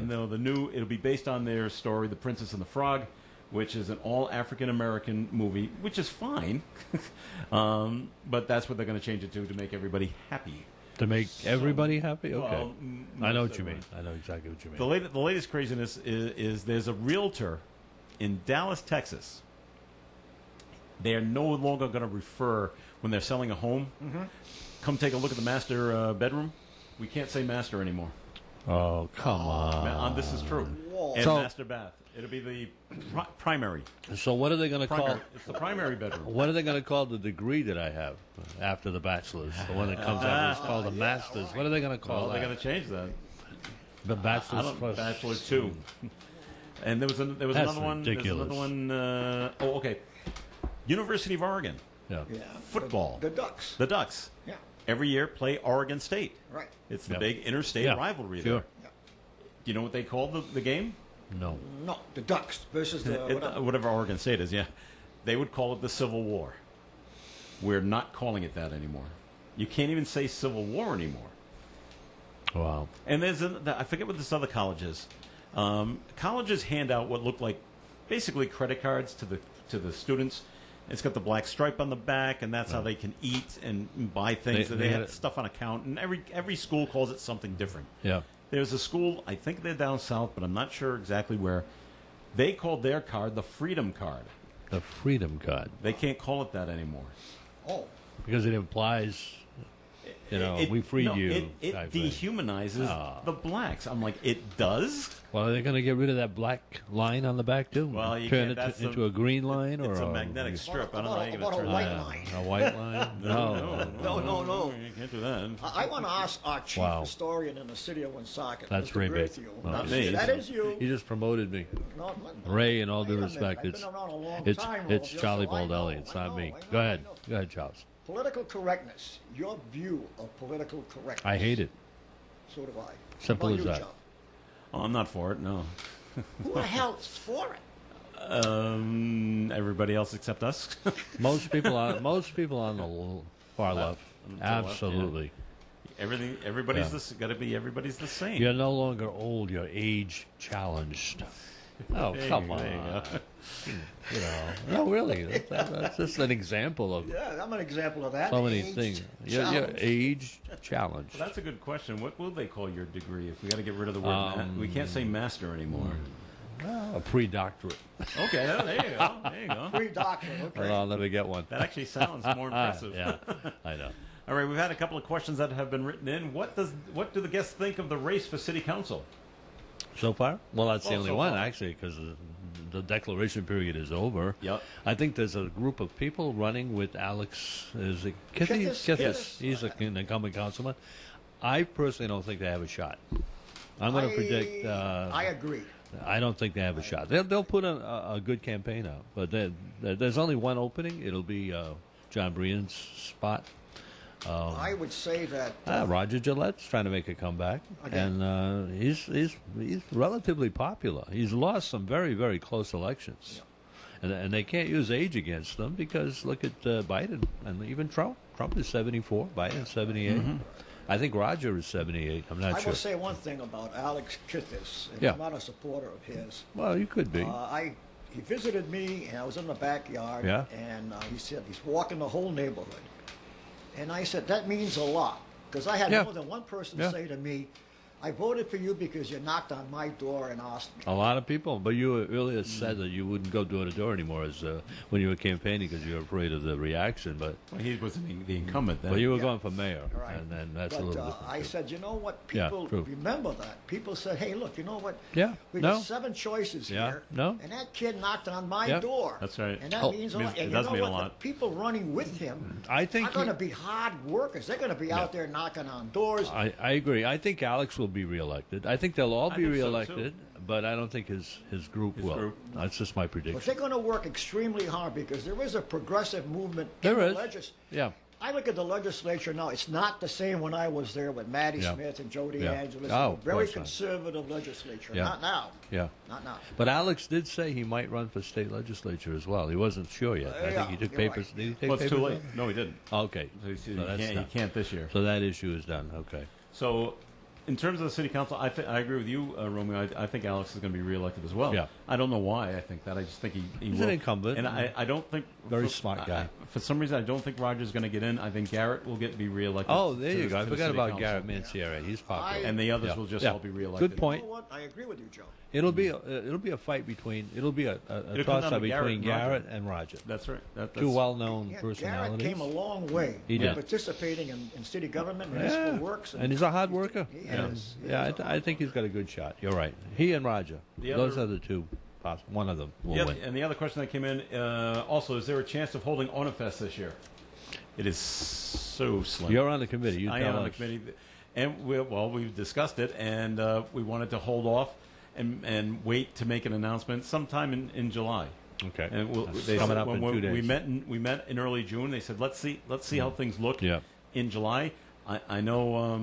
the new, it'll be based on their story, The Princess and the Frog, which is an all African American movie, which is fine. But that's what they're going to change it to make everybody happy. To make everybody happy? Okay. Well, I know what you mean. I know exactly what you mean. The latest craziness is there's a realtor in Dallas, Texas. They are no longer going to refer, when they're selling a home, come take a look at the master bedroom. We can't say master anymore. Oh, come on. This is true. And So- master bath. It'll be the primary. So what are they going to call? It's the primary bedroom. What are they going to call the degree that I have after the bachelor's? The one that comes out is called the master's. What are they going to call Well, that? they're going to change that. The bachelor's plus Bachelor 2. And there was That's another one. ridiculous. There's another one. Okay. University of Oregon. Yeah. Yeah. Football. The Ducks. The Ducks. Yeah. Every year play Oregon State. Right. It's the Yeah. big interstate Yeah. rivalry Sure. there. Do you know what they call the game? No. No, the Ducks versus the Whatever Oregon State is, yeah. They would call it the Civil War. We're not calling it that anymore. You can't even say Civil War anymore. Wow. And I forget what this other college is. Colleges hand out what look like basically credit cards to the students. It's got the black stripe on the back, and that's how they can eat and buy things. They have stuff on account, and every school calls it something different. Yeah. There's a school, I think they're down south, but I'm not sure exactly where. They called their card the Freedom Card. The Freedom Card. They can't call it that anymore. Oh. Because it implies, we freed you. It type thing. dehumanizes the blacks. I'm like, it does? Well, they're going to get rid of that black line on the back, too? Well, you turn can't- it that's into a green line? It's or a magnetic strip. I don't know how you're About going a to turn white that. line. A white line? No. You can't do that. I want to ask our chief Wow. historian in the city of Woonsocket. That's Mr. Ray Baker. Berthiel. Oh, Not me. That is you. You just promoted me. No, Ray, in all due wait a respect, minute. it's I've been around a long it's time, it's Rolf, Charlie so I know, Baldelli. It's I not know, me. I know, Go ahead. I know. Go ahead, Charles. Political correctness. Your view of political correctness. I hate it. So do I. Simple How as about that. you, Joe? Oh, I'm not for it, no. Who the hell's for it? Everybody else except us. Most people on the far left. Absolutely. Everybody's got to be everybody's the same. You're no longer old. You're age challenged. Oh, come on. There you go. No, really. That's just an example of Yeah, I'm an example of that. so many Age things. You're challenge. age challenged. Well, that's a good question. What will they call your degree if we got to get rid of the word we can't say master anymore? A pre-doctorate. Okay, there you go. There you go. Pre-doctorate, okay. Well, I'll never get one. That actually sounds more impressive. Yeah, I know. All right, we've had a couple of questions that have been written in. What do the guests think of the race for city council? So far? Well, that's the Well, only so one, far. actually, because the declaration period is over. Yep. I think there's a group of people running with Alex. Is it Kipnis? Kipnis? Yes. He's an incumbent councilman. I personally don't think they have a shot. I'm going to predict. I agree. I don't think they have a shot. They'll put a good campaign out, but there's only one opening. It'll be John Brian's spot. I would say that Roger Gillette's trying to make a comeback, Again. and he's relatively popular. He's lost some very, very close elections, and they can't use age against them because look at Biden and even Trump. Trump is 74, Biden is 78. I think Roger is 78. I'm not I sure. will say one thing about Alex Kipnis, and Yeah. I'm not a supporter of his. Well, you could be. He visited me, and I was in the backyard, Yeah. and he said he's walking the whole neighborhood. And I said, that means a lot, because I had Yeah. more than one person Yeah. say to me, I voted for you because you knocked on my door and asked me. A lot of people, but you earlier said that you wouldn't go door to door anymore as when you were campaigning because you were afraid of the reaction. But Well, he wasn't the incumbent then. but you were going for mayor, Right. and then that's a But little different. I said, you know what? Yeah, People true. remember that. People said, hey, look, you know what? Yeah, We no. got 7 choices Yeah, here. no. And that kid knocked on my Yeah. door. That's right. And that Oh, means a means- lot. it And does you know mean a what? lot. The people running with him I think are going to be hard workers. They're going to be out there knocking on doors. I agree. I think Alex will be reelected. I think they'll all I be think so, reelected, but I don't think his group will. group. That's just my But prediction. they're going to work extremely hard because there is a progressive movement There in is. the legislature. Yeah. I look at the legislature now. It's not the same when I was there with Maddie Yeah. Smith and Joe Yeah. DeAngelis. Oh, A of very course not. conservative legislature. Yeah. Not now. Yeah. Not now. But Alex did say he might run for state legislature as well. He wasn't sure yet. I Yeah, think he took you're papers. right. Did he take Well, it's papers? too late. No, he didn't. Okay. So he So that's he done. can't this year. So that issue is done. Okay. So, in terms of the city council, I agree with you, Romeo. I think Alex is going to be reelected as well. Yeah. I don't know why I think that. I just think he He's will. an incumbent. And I don't think... Very smart guy. For some reason, I don't think Roger's going to get in. I think Garrett will be reelected. Oh, there to you the- go. I to the forgot city about council. Garrett Manciera. He's popular. And the others Yeah. will just Yeah. all be reelected. Good point. You know what? I agree with you, Joe. It'll be a fight between. It'll be a come toss down up to between Garrett Garrett and Roger. That's right. Two well-known Yeah, Garrett personalities. came a long way. He did. Participating in city government, municipal Yeah. works. And he's a hard worker. He Yeah. is. He Yeah, is a I think he's got a good shot. You're right. He and Roger. Those other- are the two. One of them will Yeah, win. and the other question that came in also, is there a chance of holding Onifest this year? It is so slim. You're on the committee. You I tell am on the us. committee, and we've discussed it, and we wanted to hold off and wait to make an announcement sometime in July. Okay. And That's they coming said up in when 2 days. we met in early June. They said let's see how things look Yeah. in July. I know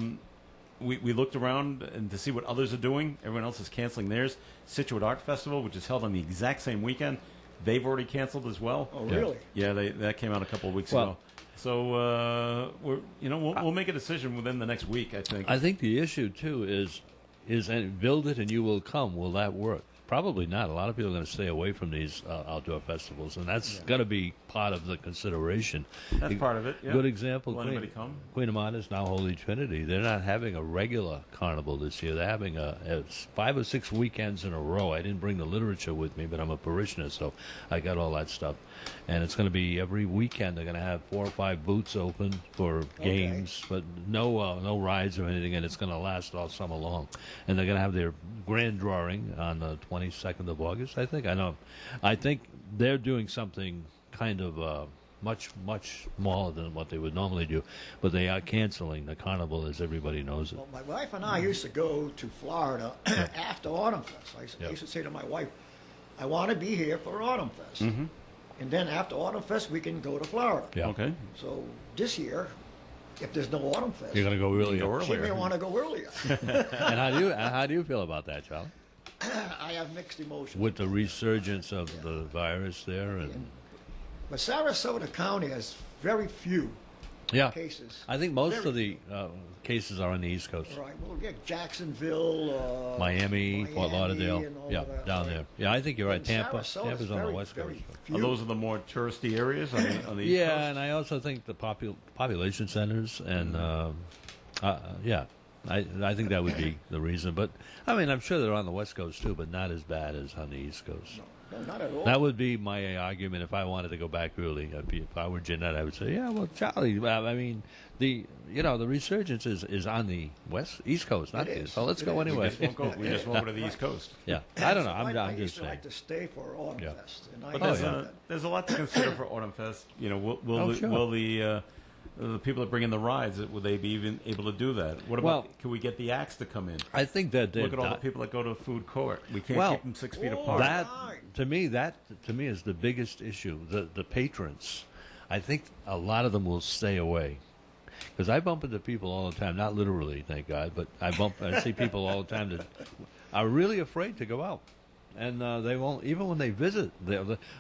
we looked around and to see what others are doing. Everyone else is canceling theirs. Situate Art Festival, which is held on the exact same weekend, they've already canceled as well. Oh, really? Yeah, that came out a couple of weeks Well- ago. So we'll make a decision within the next week. I think. I think the issue too is and build it and you will come. Will that work? Probably not. A lot of people are going to stay away from these outdoor festivals, and that's got to be part of the consideration. That's part of it. Yeah. Good example. Will anybody come? Queen of Monarchs, now Holy Trinity. They're not having a regular carnival this year. They're having it's 5 or 6 weekends in a row. I didn't bring the literature with me, but I'm a parishioner, so I got all that stuff. And it's going to be every weekend. They're going to have 4 or 5 booths open for games, but no rides or anything, and it's going to last all summer long. And they're going to have their grand drawing on the 22nd of August, I think. I think they're doing something kind of much smaller than what they would normally do, but they are canceling the carnival, as everybody knows it. Well, my wife and I used to go to Florida after Autumn Fest. I used to say to my wife, I want to be here for Autumn Fest. Mm-hmm. And then after Autumn Fest, we can go to Florida. Yeah. Okay. So this year, if there's no Autumn Fest, You're going to go really she may want to go earlier. And how do you feel about that, Charlie? I have mixed emotions. With the resurgence of the virus there, and But Sarasota County has very few yeah, cases. I think most Very of the cases are on the East Coast. Right. Well, yeah, Jacksonville, Miami, Fort Lauderdale, and all yeah, of that, down right. there. Yeah, I think you're right. And Tampa, Sarasota's Tampa's on the very, West Coast. very few. Are those are the more touristy areas on the East Yeah, Coast? and I also think the population centers, and yeah, I think that would be the reason. But I mean, I'm sure they're on the West Coast too, but not as bad as on the East Coast. No, not at all. That would be my argument if I wanted to go back early. If I were Jeanette, I would say, yeah, well, Charlie, I mean, the resurgence is on the East Coast, not the, so let's go anyway. We just won't go to the East Coast. Yeah, I don't know. I I'm used just to saying. like to stay for Autumn Fest. And But there's a lot to consider for Autumn Fest. You know, will the people that bring in the rides, will they be even able to do that? What about, can we get the acts to come in? I think that look at all the people that go to food court. We can't keep them 6 feet apart. That to me is the biggest issue. The patrons, I think a lot of them will stay away. Because I bump into people all the time, not literally, thank God, but I see people all the time that are really afraid to go out. And they won't, even when they visit,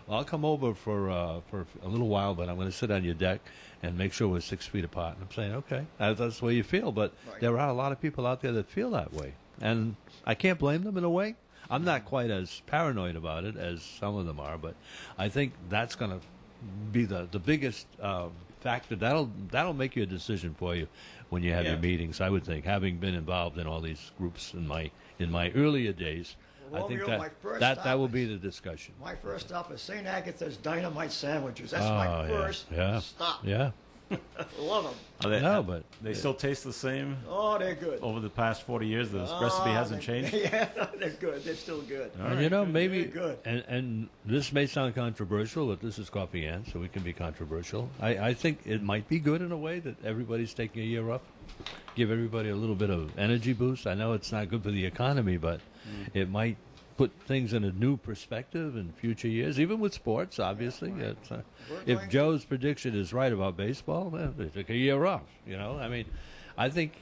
I'll come over for a little while, but I'm going to sit on your deck and make sure we're 6 feet apart. And I'm saying, okay, that's the way you feel. But there are a lot of people out there that feel that way. And I can't blame them in a way. I'm not quite as paranoid about it as some of them are, but I think that's going to be the biggest factor. That'll make you a decision for you when you have your meetings, I would think, having been involved in all these groups in my earlier days. Well, I think Romeo, that will be the discussion. My first stop is St. Agatha's Dynamite Sandwiches. That's Oh, my first stop. Yeah. Love them. But they still taste the same. Oh, they're good. Over the past 40 years, the recipe hasn't changed. Yeah, they're good. They're still good. And maybe, good. and this may sound controversial, but this is Coffee Ann, so we can be controversial. I think it might be good in a way that everybody's taking a year off. Give everybody a little bit of energy boost. I know it's not good for the economy, but it might put things in a new perspective in future years, even with sports, obviously. If Joe's prediction is right about baseball, they took a year off, I mean, I think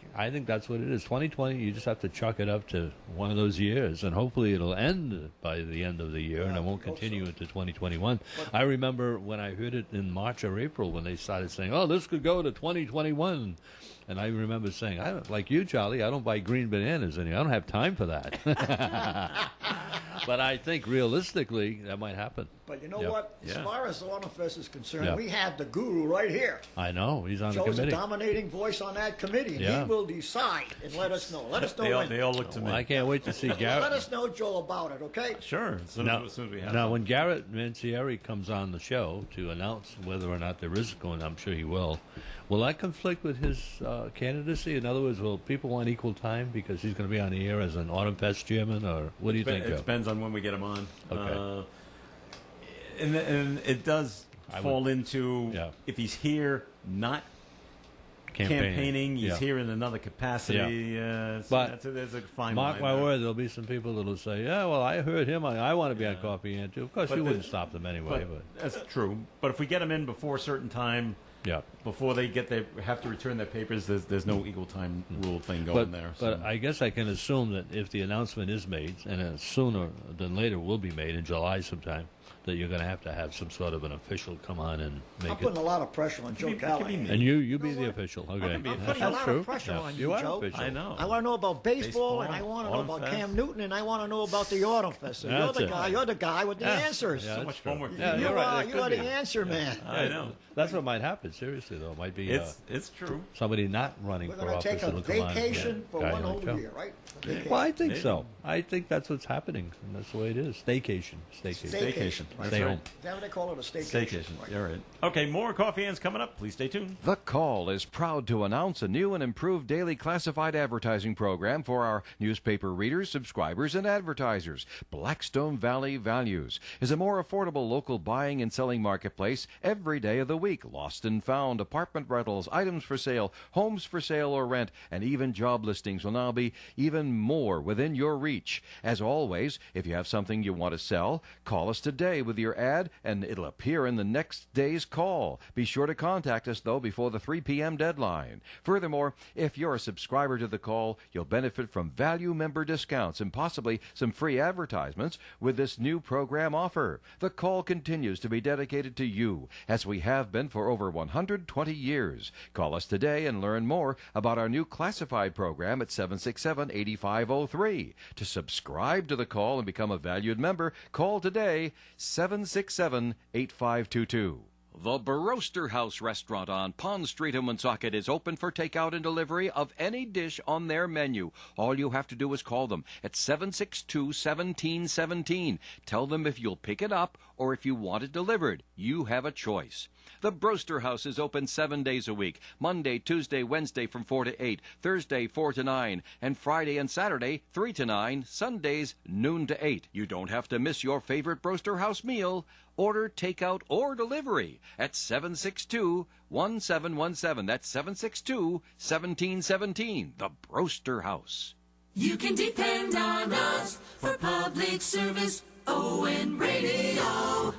that's what it is. 2020, you just have to chalk it up to one of those years, and hopefully it'll end by the end of the year, and it won't continue into 2021. I remember when I heard it in March or April when they started saying, oh, this could go to 2021. And I remember saying, I don't, like you, Charlie, I don't buy green bananas anymore. I don't have time for that. But I think realistically that might happen. But you know what? As far as the Autumn Fest is concerned, we have the guru right here. I know. He's on the Joe's committee. a dominating voice on that committee, and he will decide and let us know. Let us know. They all look to me. I can't wait to see Garrett. Let us know, Joe, about it, okay? Sure. As soon as we have Now, when Garrett Mancieri comes on the show to announce whether or not there is going, I'm sure he will that conflict with his candidacy? In other words, will people want equal time because he's going to be on the air as an Autumn Fest chairman, or what do you think, Joe? It depends on when we get him on. Okay. And it does fall into if he's here not campaigning, he's here in another capacity. But there's a fine mark line my there. word, there'll be some people that'll say, yeah, well, I heard him. I want to be on Coffee Ant too. Of course, you wouldn't stop them anyway. But that's true. But if we get them in before a certain time, before they have to return their papers, there's no equal time rule thing going there. So. But I guess I can assume that if the announcement is made, and sooner than later will be made in July sometime, that you're going to have some sort of an official come on and make I'm putting a lot of pressure on Joe Callahan. And you be the official. Okay. I'm putting a lot of pressure on you, Joe. Official. I know. I want to know about baseball, and I want to know about Cam Newton, and I want to know about the Autumn Fest. So you're the guy with the answers. So much homework. You are the answer man. I know. That's what might happen. Seriously, though, it might be. It's true. Somebody not running We're for going to office. take a vacation for one whole year, right? Well, I think so. I think that's what's happening, and that's the way it is. Staycation. Stay home. That's what they call it, a staycation. All right. Okay, more Coffee Ants coming up. Please stay tuned. The Call is proud to announce a new and improved daily classified advertising program for our newspaper readers, subscribers, and advertisers. Blackstone Valley Values is a more affordable local buying and selling marketplace every day of the week. Lost and found, apartment rentals, items for sale, homes for sale or rent, and even job listings will now be even more within your reach. As always, if you have something you want to sell, call us today with your ad and it'll appear in the next day's call. Be sure to contact us, though, before the 3 p.m. deadline. Furthermore, if you're a subscriber to the Call, you'll benefit from value member discounts and possibly some free advertisements with this new program offer. The Call continues to be dedicated to you, as we have been for over 120 years. Call us today and learn more about our new classified program at 767-8503. To subscribe to the Call and become a valued member, call today, 767-8522. The Baroaster House restaurant on Pond Street in Woonsocket is open for takeout and delivery of any dish on their menu. All you have to do is call them at 762-1717. Tell them if you'll pick it up or if you want it delivered. You have a choice. The Baroaster House is open 7 days a week, Monday, Tuesday, Wednesday from 4 to 8, Thursday 4 to 9, and Friday and Saturday 3 to 9, Sundays noon to 8. You don't have to miss your favorite Baroaster House meal. Order, takeout, or delivery at 762-1717. That's 762-1717. The Baroaster House. You can depend on us for public service. ON Radio.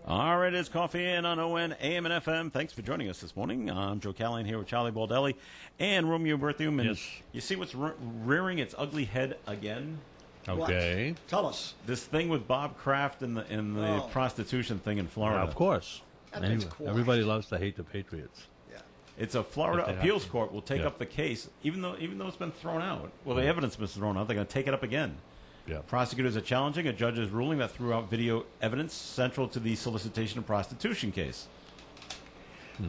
All right, it's Coffee In on ON, AM and FM. Thanks for joining us this morning. I'm Joe Callahan here with Charlie Baldelli and Romeo Berthium. And Yes. you see what's rearing its ugly head again? Okay. What? Tell us. This thing with Bob Kraft and the prostitution thing in Florida. Of course. That thing's quashed. Everybody loves to hate the Patriots. It's a Florida If they have appeals to. court will take Yeah. up the case, even though it's been thrown out. Well, the evidence has been thrown out. They're going to take it up again. Yeah. Prosecutors are challenging a judge's ruling that threw out video evidence central to the solicitation of prostitution case.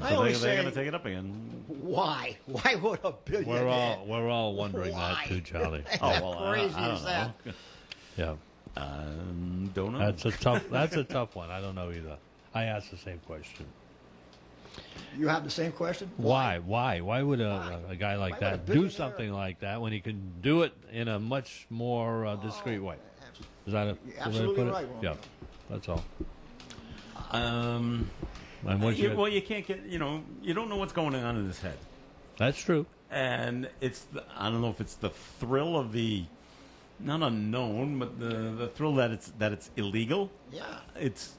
I So always they're say, going to take it up again. why? Why would a billionaire? We're all wondering Why? that too, Charlie. How crazy I is don't that? know. Yeah. Don't know. That's a tough one. I don't know either. I asked the same question. You have the same question? Why would a guy like Why would a that do billionaire- something like that when he can do it in a much more discreet way? Is that a You're the way to absolutely put it? right, Romeo. Yeah, that's all. Um, And once you- well, you can't get, you don't know what's going on in his head. That's true. And I don't know if it's the thrill of the, not unknown, but the thrill that it's illegal. Yeah. It's,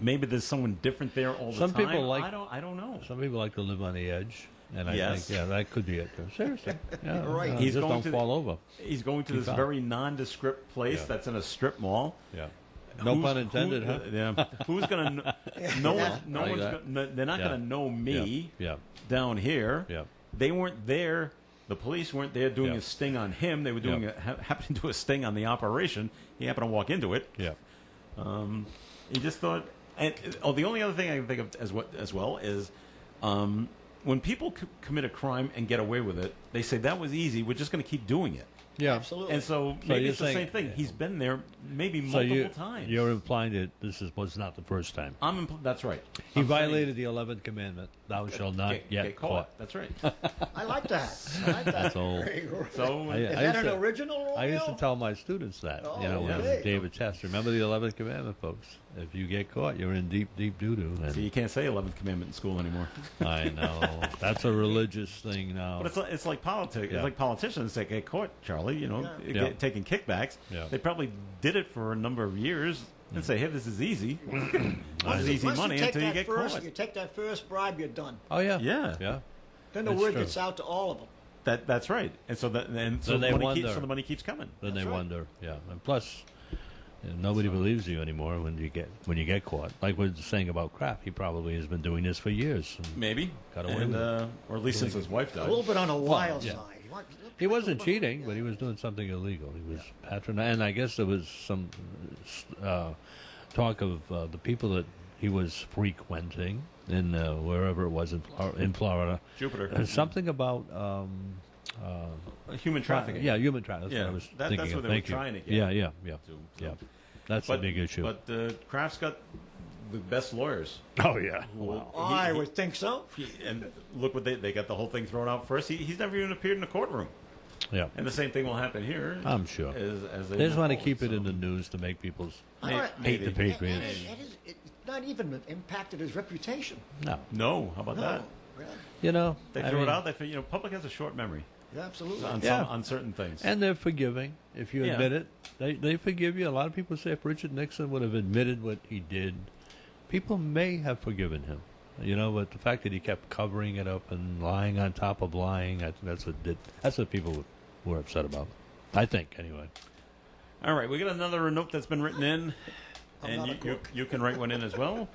maybe there's someone different there all the Some time. people like- I don't know. Some people like to live on the edge, and I Yes. think that could be it. Seriously, yeah, Right. He's just going don't to fall over. He's going to Keep this on. very nondescript place Yeah. that's in a strip mall. Yeah, no Who's- pun intended, who- huh? Yeah. Who's gonna? No one's. No Like one's. that. They're not Yeah. gonna know me Yeah, down here. yeah, They weren't there. The police weren't there doing Yeah. a sting on him. They were doing happened to do a sting on the operation. He happened to walk into it. yeah. He just thought. And the only other thing I can think of as well is when people commit a crime and get away with it, they say that was easy. We're just going to keep doing it. Yeah. Absolutely. And so maybe you're it's the saying- same thing. He's been there maybe So multiple times. you're implying that this was not the first time. That's right. He I'm saying- violated the 11th commandment: "Thou shalt not get caught." That's right. I like that. I like that. That's all. So Is I that used an to- original Romeo? I used to tell my students that, Oh, when okay. we gave a test. Remember the 11th commandment, folks. If you get caught, you're in deep, deep doo-doo. So And you can't say 11th commandment in school anymore. I know. That's a religious thing now. But it's like politics. Yeah. It's like politicians that get caught, Charlie. Yeah. Taking kickbacks. Yeah. They probably did it for a number of years and say, "Hey, this is easy. This is easy Once money you take until you that get first, caught." You take that first bribe, you're done. Oh, yeah. Yeah. Yeah. Then the That's word true. gets out to all of them. That's right. And so Then they the money wonder. keeps coming. Then they That's right. wonder. Yeah. And plus, nobody believes you anymore when you get caught. Like we're saying about Kraft, he probably has been doing this for years. And Maybe. Got away And, with it. or at least since his wife A died. little bit on the wild yeah. side. He wasn't cheating, but he was doing something illegal. He was patronizing. And I guess there was some talk of the people that he was frequenting in wherever it was in Florida. Jupiter. Something about Human trafficking. Yeah, human trafficking. That's Yeah, what I was that's thinking what of. they were Thank you. trying to get Yeah. to, so. Yeah. That's a big issue. But Kraft's got the best lawyers. Oh yeah. Well, I would think so. And look what they got the whole thing thrown out first. He's never even appeared in a courtroom. Yeah. And the same thing will happen here. I'm sure. As They just move want to forward, keep it so. in the news to make people All right. hate the Maybe. Patriots. It's not even impacted his reputation. No. No, how about No. that? Yeah, They threw it out. Public has a short memory yeah, absolutely. on certain things. And they're forgiving if you Yeah. admit it. They forgive you. A lot of people say if Richard Nixon would have admitted what he did, people may have forgiven him. But the fact that he kept covering it up and lying on top of lying, I think that's what people were upset about. I think, anyway. All right, we got another note that's been written in, I'm and not a you cook. you can write one in as well.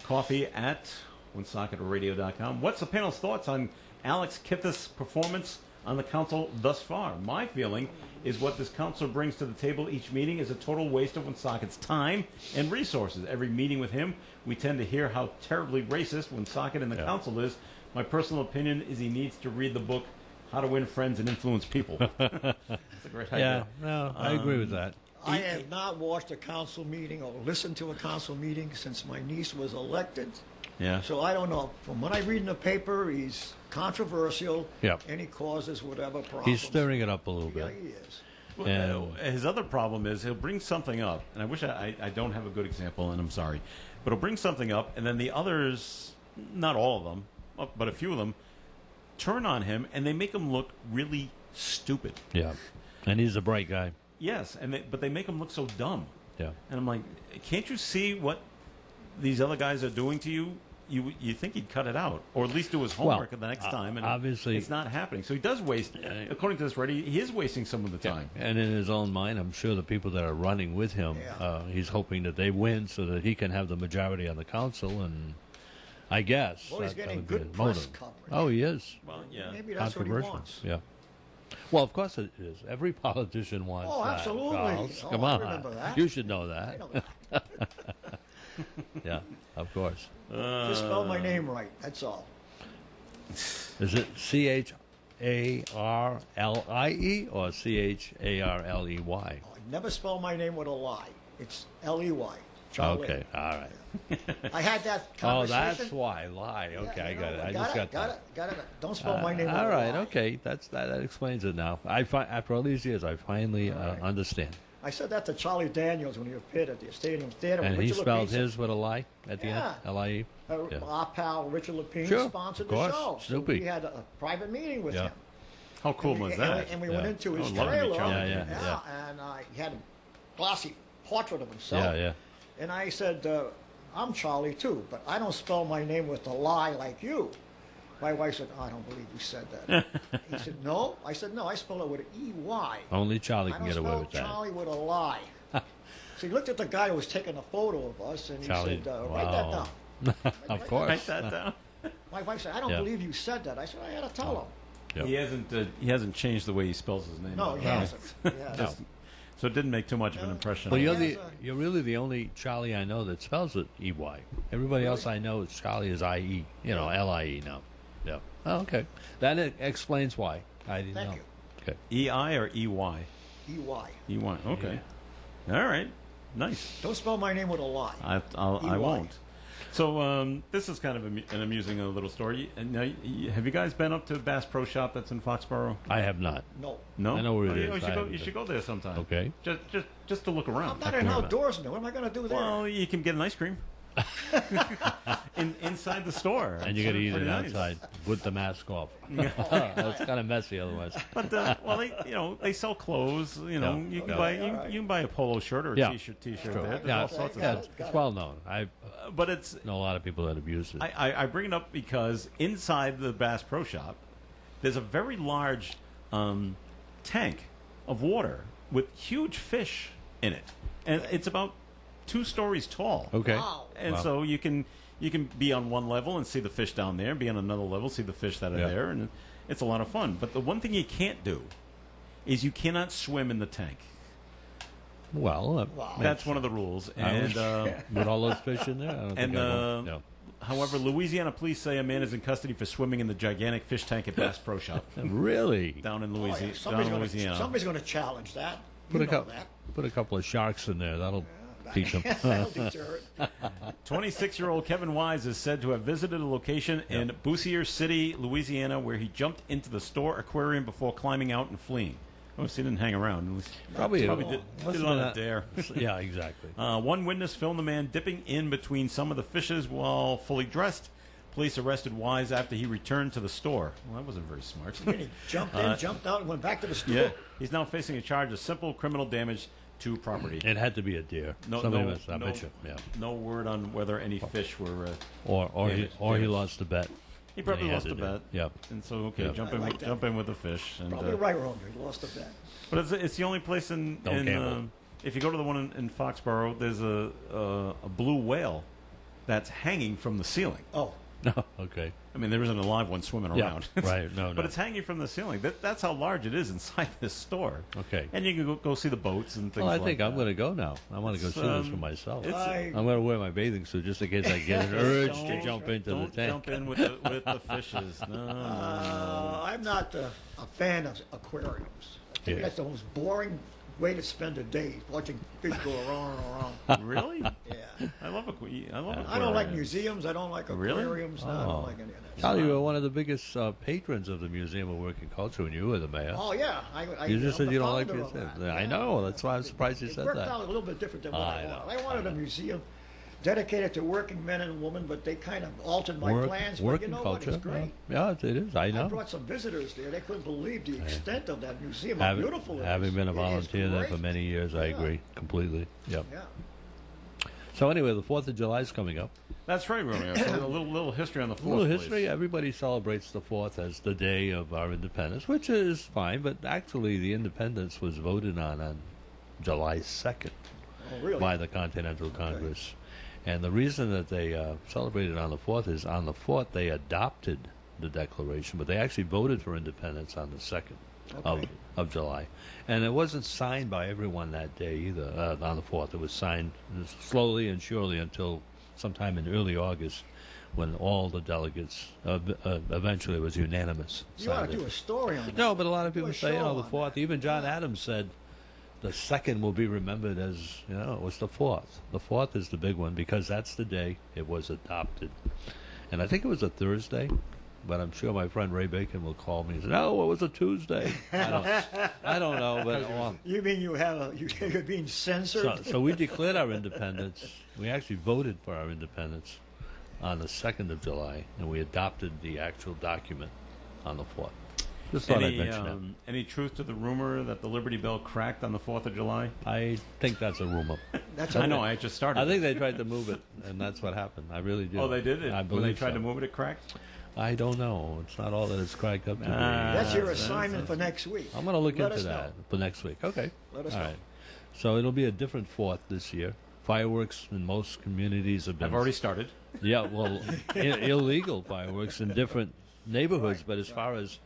Coffee at OneSocketradio.com. What's the panel's thoughts on Alex Kipnis' performance on the council thus far. My feeling is what this council brings to the table each meeting is a total waste of Woonsocket's time and resources. Every meeting with him, we tend to hear how terribly racist Woonsocket and the council is. My personal opinion is he needs to read the book How to Win Friends and Influence People. That's a great idea. Yeah, no, I agree with that. I have not watched a council meeting or listened to a council meeting since my niece was elected. Yeah. So I don't know. From what I read in the paper, he's controversial. Yep. And he causes whatever problems. He's stirring it up a little Yeah, bit. he is. Well, his other problem is he'll bring something up, and I wish I don't have a good example, and I'm sorry, but he'll bring something up, and then the others, not all of them, but a few of them, turn on him, and they make him look really stupid. Yeah. And he's a bright guy. Yes, but they make him look so dumb. Yeah. And I'm like, can't you see what these other guys are doing to you? You think he'd cut it out, or at least do his homework the next time, and obviously it's not happening. So he does waste, according to this ready, he is wasting some of the time. And in his own mind, I'm sure the people that are running with him, he's hoping that they win so that he can have the majority on the council, and I guess Well, he's that getting would be good his press motive. coverage. Oh, he is. Well, yeah. Maybe that's what he Controversial. wants. Yeah. Well, of course it is. Every politician wants Oh, that. absolutely. Charles. Oh, Come I on. remember that. You should know that. I know that. Yeah, of course. Just spell my name right. That's all. Is it Charlie or Charley? I never spell my name with a lie. It's Ley. Charlie. Okay, all right. I had that Oh, conversation. that's why. Lie. Okay, Yeah, I got it. I got just it. got that. Got it. Don't spell my name with All a right, lie. okay. That explains it now. After all these years, I finally understand. I said that to Charlie Daniels when he appeared at the Stadium Theater. And when he Richard spelled Lepine his with a lie at the Yeah. end? L-I-E? Yeah. Our pal Richard Lepine Sure, sponsored of course. the show. So Snoopy. we had a private meeting with Yeah. him. How cool And we- was that? And we Yeah. went into his I would love to meet trailer. Charlie. Yeah. And he had a glossy portrait of himself. Yeah, yeah. And I said, I'm Charlie too, but I don't spell my name with a lie like you. My wife said, I don't believe you said that. He said, no. I said, no, I spell it with an E-Y. Only Charlie I can don't get away spell with that. Charlie with a lie. So he looked at the guy who was taking a photo of us, and he Charlie, said, write that wow. down. Of course. Write that down. My wife said, I don't Yeah. believe you said that. I said, I had to tell him. Yeah. He hasn't changed the way he spells his name. No, he hasn't. He hasn't. Just- so it didn't make too much of an impression. Well, on me. you're really the only Charlie I know that spells it E-Y. Everybody else I know is Charlie is I-E, L-I-E now. Yeah. Oh, okay. That explains why. I didn't Thank know. you. Okay. E-I or E-Y? E-Y. E-Y. Okay. All right. Nice. Don't spell my name with a lie. I E-Y. won't. So this is kind of an amusing little story. And now, have you guys been up to Bass Pro Shop that's in Foxborough? I have not. No. No, I know where it you is. should I go. haven't You been. should go there sometime. Okay. Just to look around. I'm not an outdoorsman. What am I going to do there? Well, you can get an ice cream inside the store, And you got to eat Pretty it nice. outside with the mask off. That's kind of messy otherwise. But they sell clothes. You know, Yeah. you can Yeah. buy you can buy a polo shirt or a Yeah. t-shirt Sure. there. There's Yeah, all sorts of yeah, stuff. it's well known. I But it's know a lot of people that have used it. I bring it up because inside the Bass Pro Shop, there's a very large tank of water with huge fish in it, and it's about 2 stories tall. Okay. Wow. And Wow. so you can be on one level and see the fish down there, be on another level, see the fish that are Yeah. there, and it's a lot of fun. But the one thing you can't do is you cannot swim in the tank. Well, That's one of the rules. And with all those fish in there, I don't and think I will. No. however, Louisiana police say a man is in custody for swimming in the gigantic fish tank at Bass Pro Shop Really? down in Oh, yeah. Louisiana. Somebody's going to challenge that. Put You a know couple. that. Put a couple of sharks in there. That'll teach them. That'll deter it. 26-year-old Kevin Wise is said to have visited a location in Bossier City, Louisiana, where he jumped into the store aquarium before climbing out and fleeing. Oh, so he didn't hang around. Probably did must it have on been a dare. Yeah, exactly. One witness filmed the man dipping in between some of the fishes while fully dressed. Police arrested Wise after he returned to the store. Well, that wasn't very smart. He jumped in, jumped out, and went back to the store. Yeah, he's now facing a charge of simple criminal damage to property. It had to be a deer. Somebody must have bet you. Yeah. No word on whether any fish were. Or he damaged. lost the bet. He probably Yeah, he lost had the to do bet. it. Yep. And so, okay, Yep. jump I in, like that. jump in with the fish. And, Probably right, Roger. He lost a bet. But it's the only place in. Don't gamble. If you go to the one in Foxborough, there's a blue whale that's hanging from the ceiling. Oh, No, okay. I mean, there isn't a live one swimming Yeah, around. right, no, But no. it's hanging from the ceiling. That's how large it is inside this store. Okay. And you can go see the boats and things Well, I like think that. I'm going to go now. I want to go It's, see this for myself. it's- I'm going to wear my bathing suit just in case I get an urge to jump into the Don't tank. jump in with the fishes. No, no, no. I'm not a fan of aquariums. I think Yeah. that's the most boring way to spend a day, watching fish go around and around. Really? Yeah. I love aquariums. I don't like museums. I don't like Really? aquariums. No, I Oh. don't like any of that. Charlie, you were one of the biggest patrons of the Museum of Working Culture when you were the mayor. Oh yeah, You just I'm said the you don't like founder of museums. that. I know. That's why I'm surprised you It said worked that. out a little bit different than what I I wanted. know, I wanted I a know. museum dedicated to working men and women, but they kind of altered my plans. But you working know culture. what? It's great. Yeah, it is. I I know. brought some visitors there. They couldn't believe the extent of that museum. How Having, beautiful it is. having been a It is volunteer there for great. many years, I Yeah. agree completely. Yep. Yeah. So anyway, the 4th of July is coming up. That's right, Romeo. So a little history on the A fourth. little please. history. Everybody celebrates the 4th as the day of our independence, which is fine. But actually, the independence was voted on July 2nd Oh, really? by the Continental Congress. And the reason that they celebrated on the 4th is on the 4th they adopted the Declaration, but they actually voted for independence on the 2nd of July. And it wasn't signed by everyone that day either, on the 4th. It was signed slowly and surely until sometime in early August when all the delegates, eventually it was unanimous. You ought signed to do it. a story on that. No, but a lot of Do a people say, show the on 4th. that. Even John Adams said the 2nd will be remembered as, it was the 4th. The 4th is the big one because that's the day it was adopted. And I think it was a Thursday, but I'm sure my friend Ray Bacon will call me and say, no, it was a Tuesday. I don't know, but You mean you're being censored? so we declared our independence. We actually voted for our independence on the 2nd of July, and we adopted the actual document on the 4th. Just thought I'd mention that. Any truth to the rumor that the Liberty Bell cracked on the 4th of July? I think that's a rumor. I know. I just started. I think they tried to move it, and that's what happened. I really do. Oh, they did it. I When believe they tried so. to move it, it cracked. I don't know. It's not all that it's cracked up to be. That's your assignment for next week. I'm going to look Let into us that know. for next week. Okay. Let us all know. right. So it'll be a different 4th this year. Fireworks in most communities have been. I've already started. Yeah, well, illegal fireworks in different neighborhoods, but as far as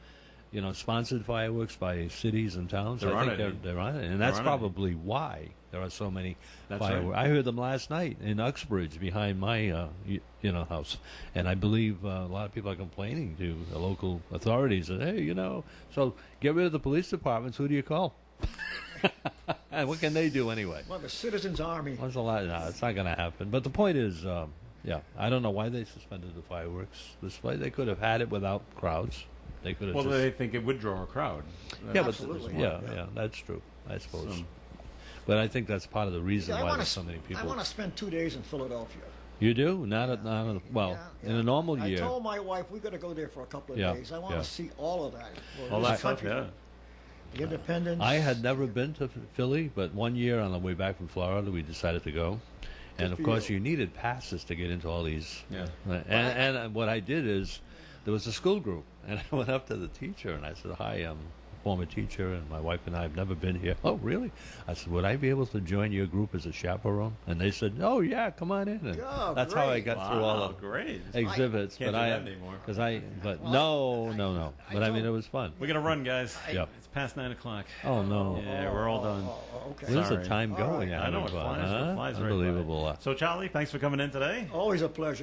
sponsored fireworks by cities and towns, There I aren't think any. they're on it, and that's There aren't any. probably why there are so many That's fireworks. right. I heard them last night in Uxbridge behind my house, and I believe a lot of people are complaining to the local authorities that so get rid of the police departments. Who do you call? And what can they do anyway? Well, the Citizens Army. There's a lot. No, it's not going to happen. But the point is, I don't know why they suspended the fireworks display. They could have had it without crowds. They could have. Well, they think it would draw a crowd. yeah, Absolutely. but yeah, that's true. I suppose. But I think that's part of the reason why there's so many I people. want to spend 2 days in Philadelphia. You do? Not Yeah, in a normal I year. told my wife we got to go there for a couple of Yeah, days. I want yeah. to see all of that. All This that stuff, country, yeah. The independence. I had never been to Philly, but one year on the way back from Florida, we decided to go. And Good of for course, you. you needed passes to get into all these. Yeah. And what I did is, there was a school group, and I went up to the teacher and I said, "Hi, I'm a former teacher, and my wife and I have never been here." "Oh, really?" I said, "Would I be able to join your group as a chaperone?" And they said, "Oh, yeah, come on in." And Oh, that's how I great. got through all the great. exhibits. Can't but do I, that anymore. no. But I mean, it was fun. We're gonna run, guys. Yep. It's past 9 o'clock. Oh no. Yeah, we're all done. Okay. Where's the Sorry. time All going? right. I know it Huh? flies right by. Unbelievable. So, Charlie, thanks for coming in today. Always a pleasure.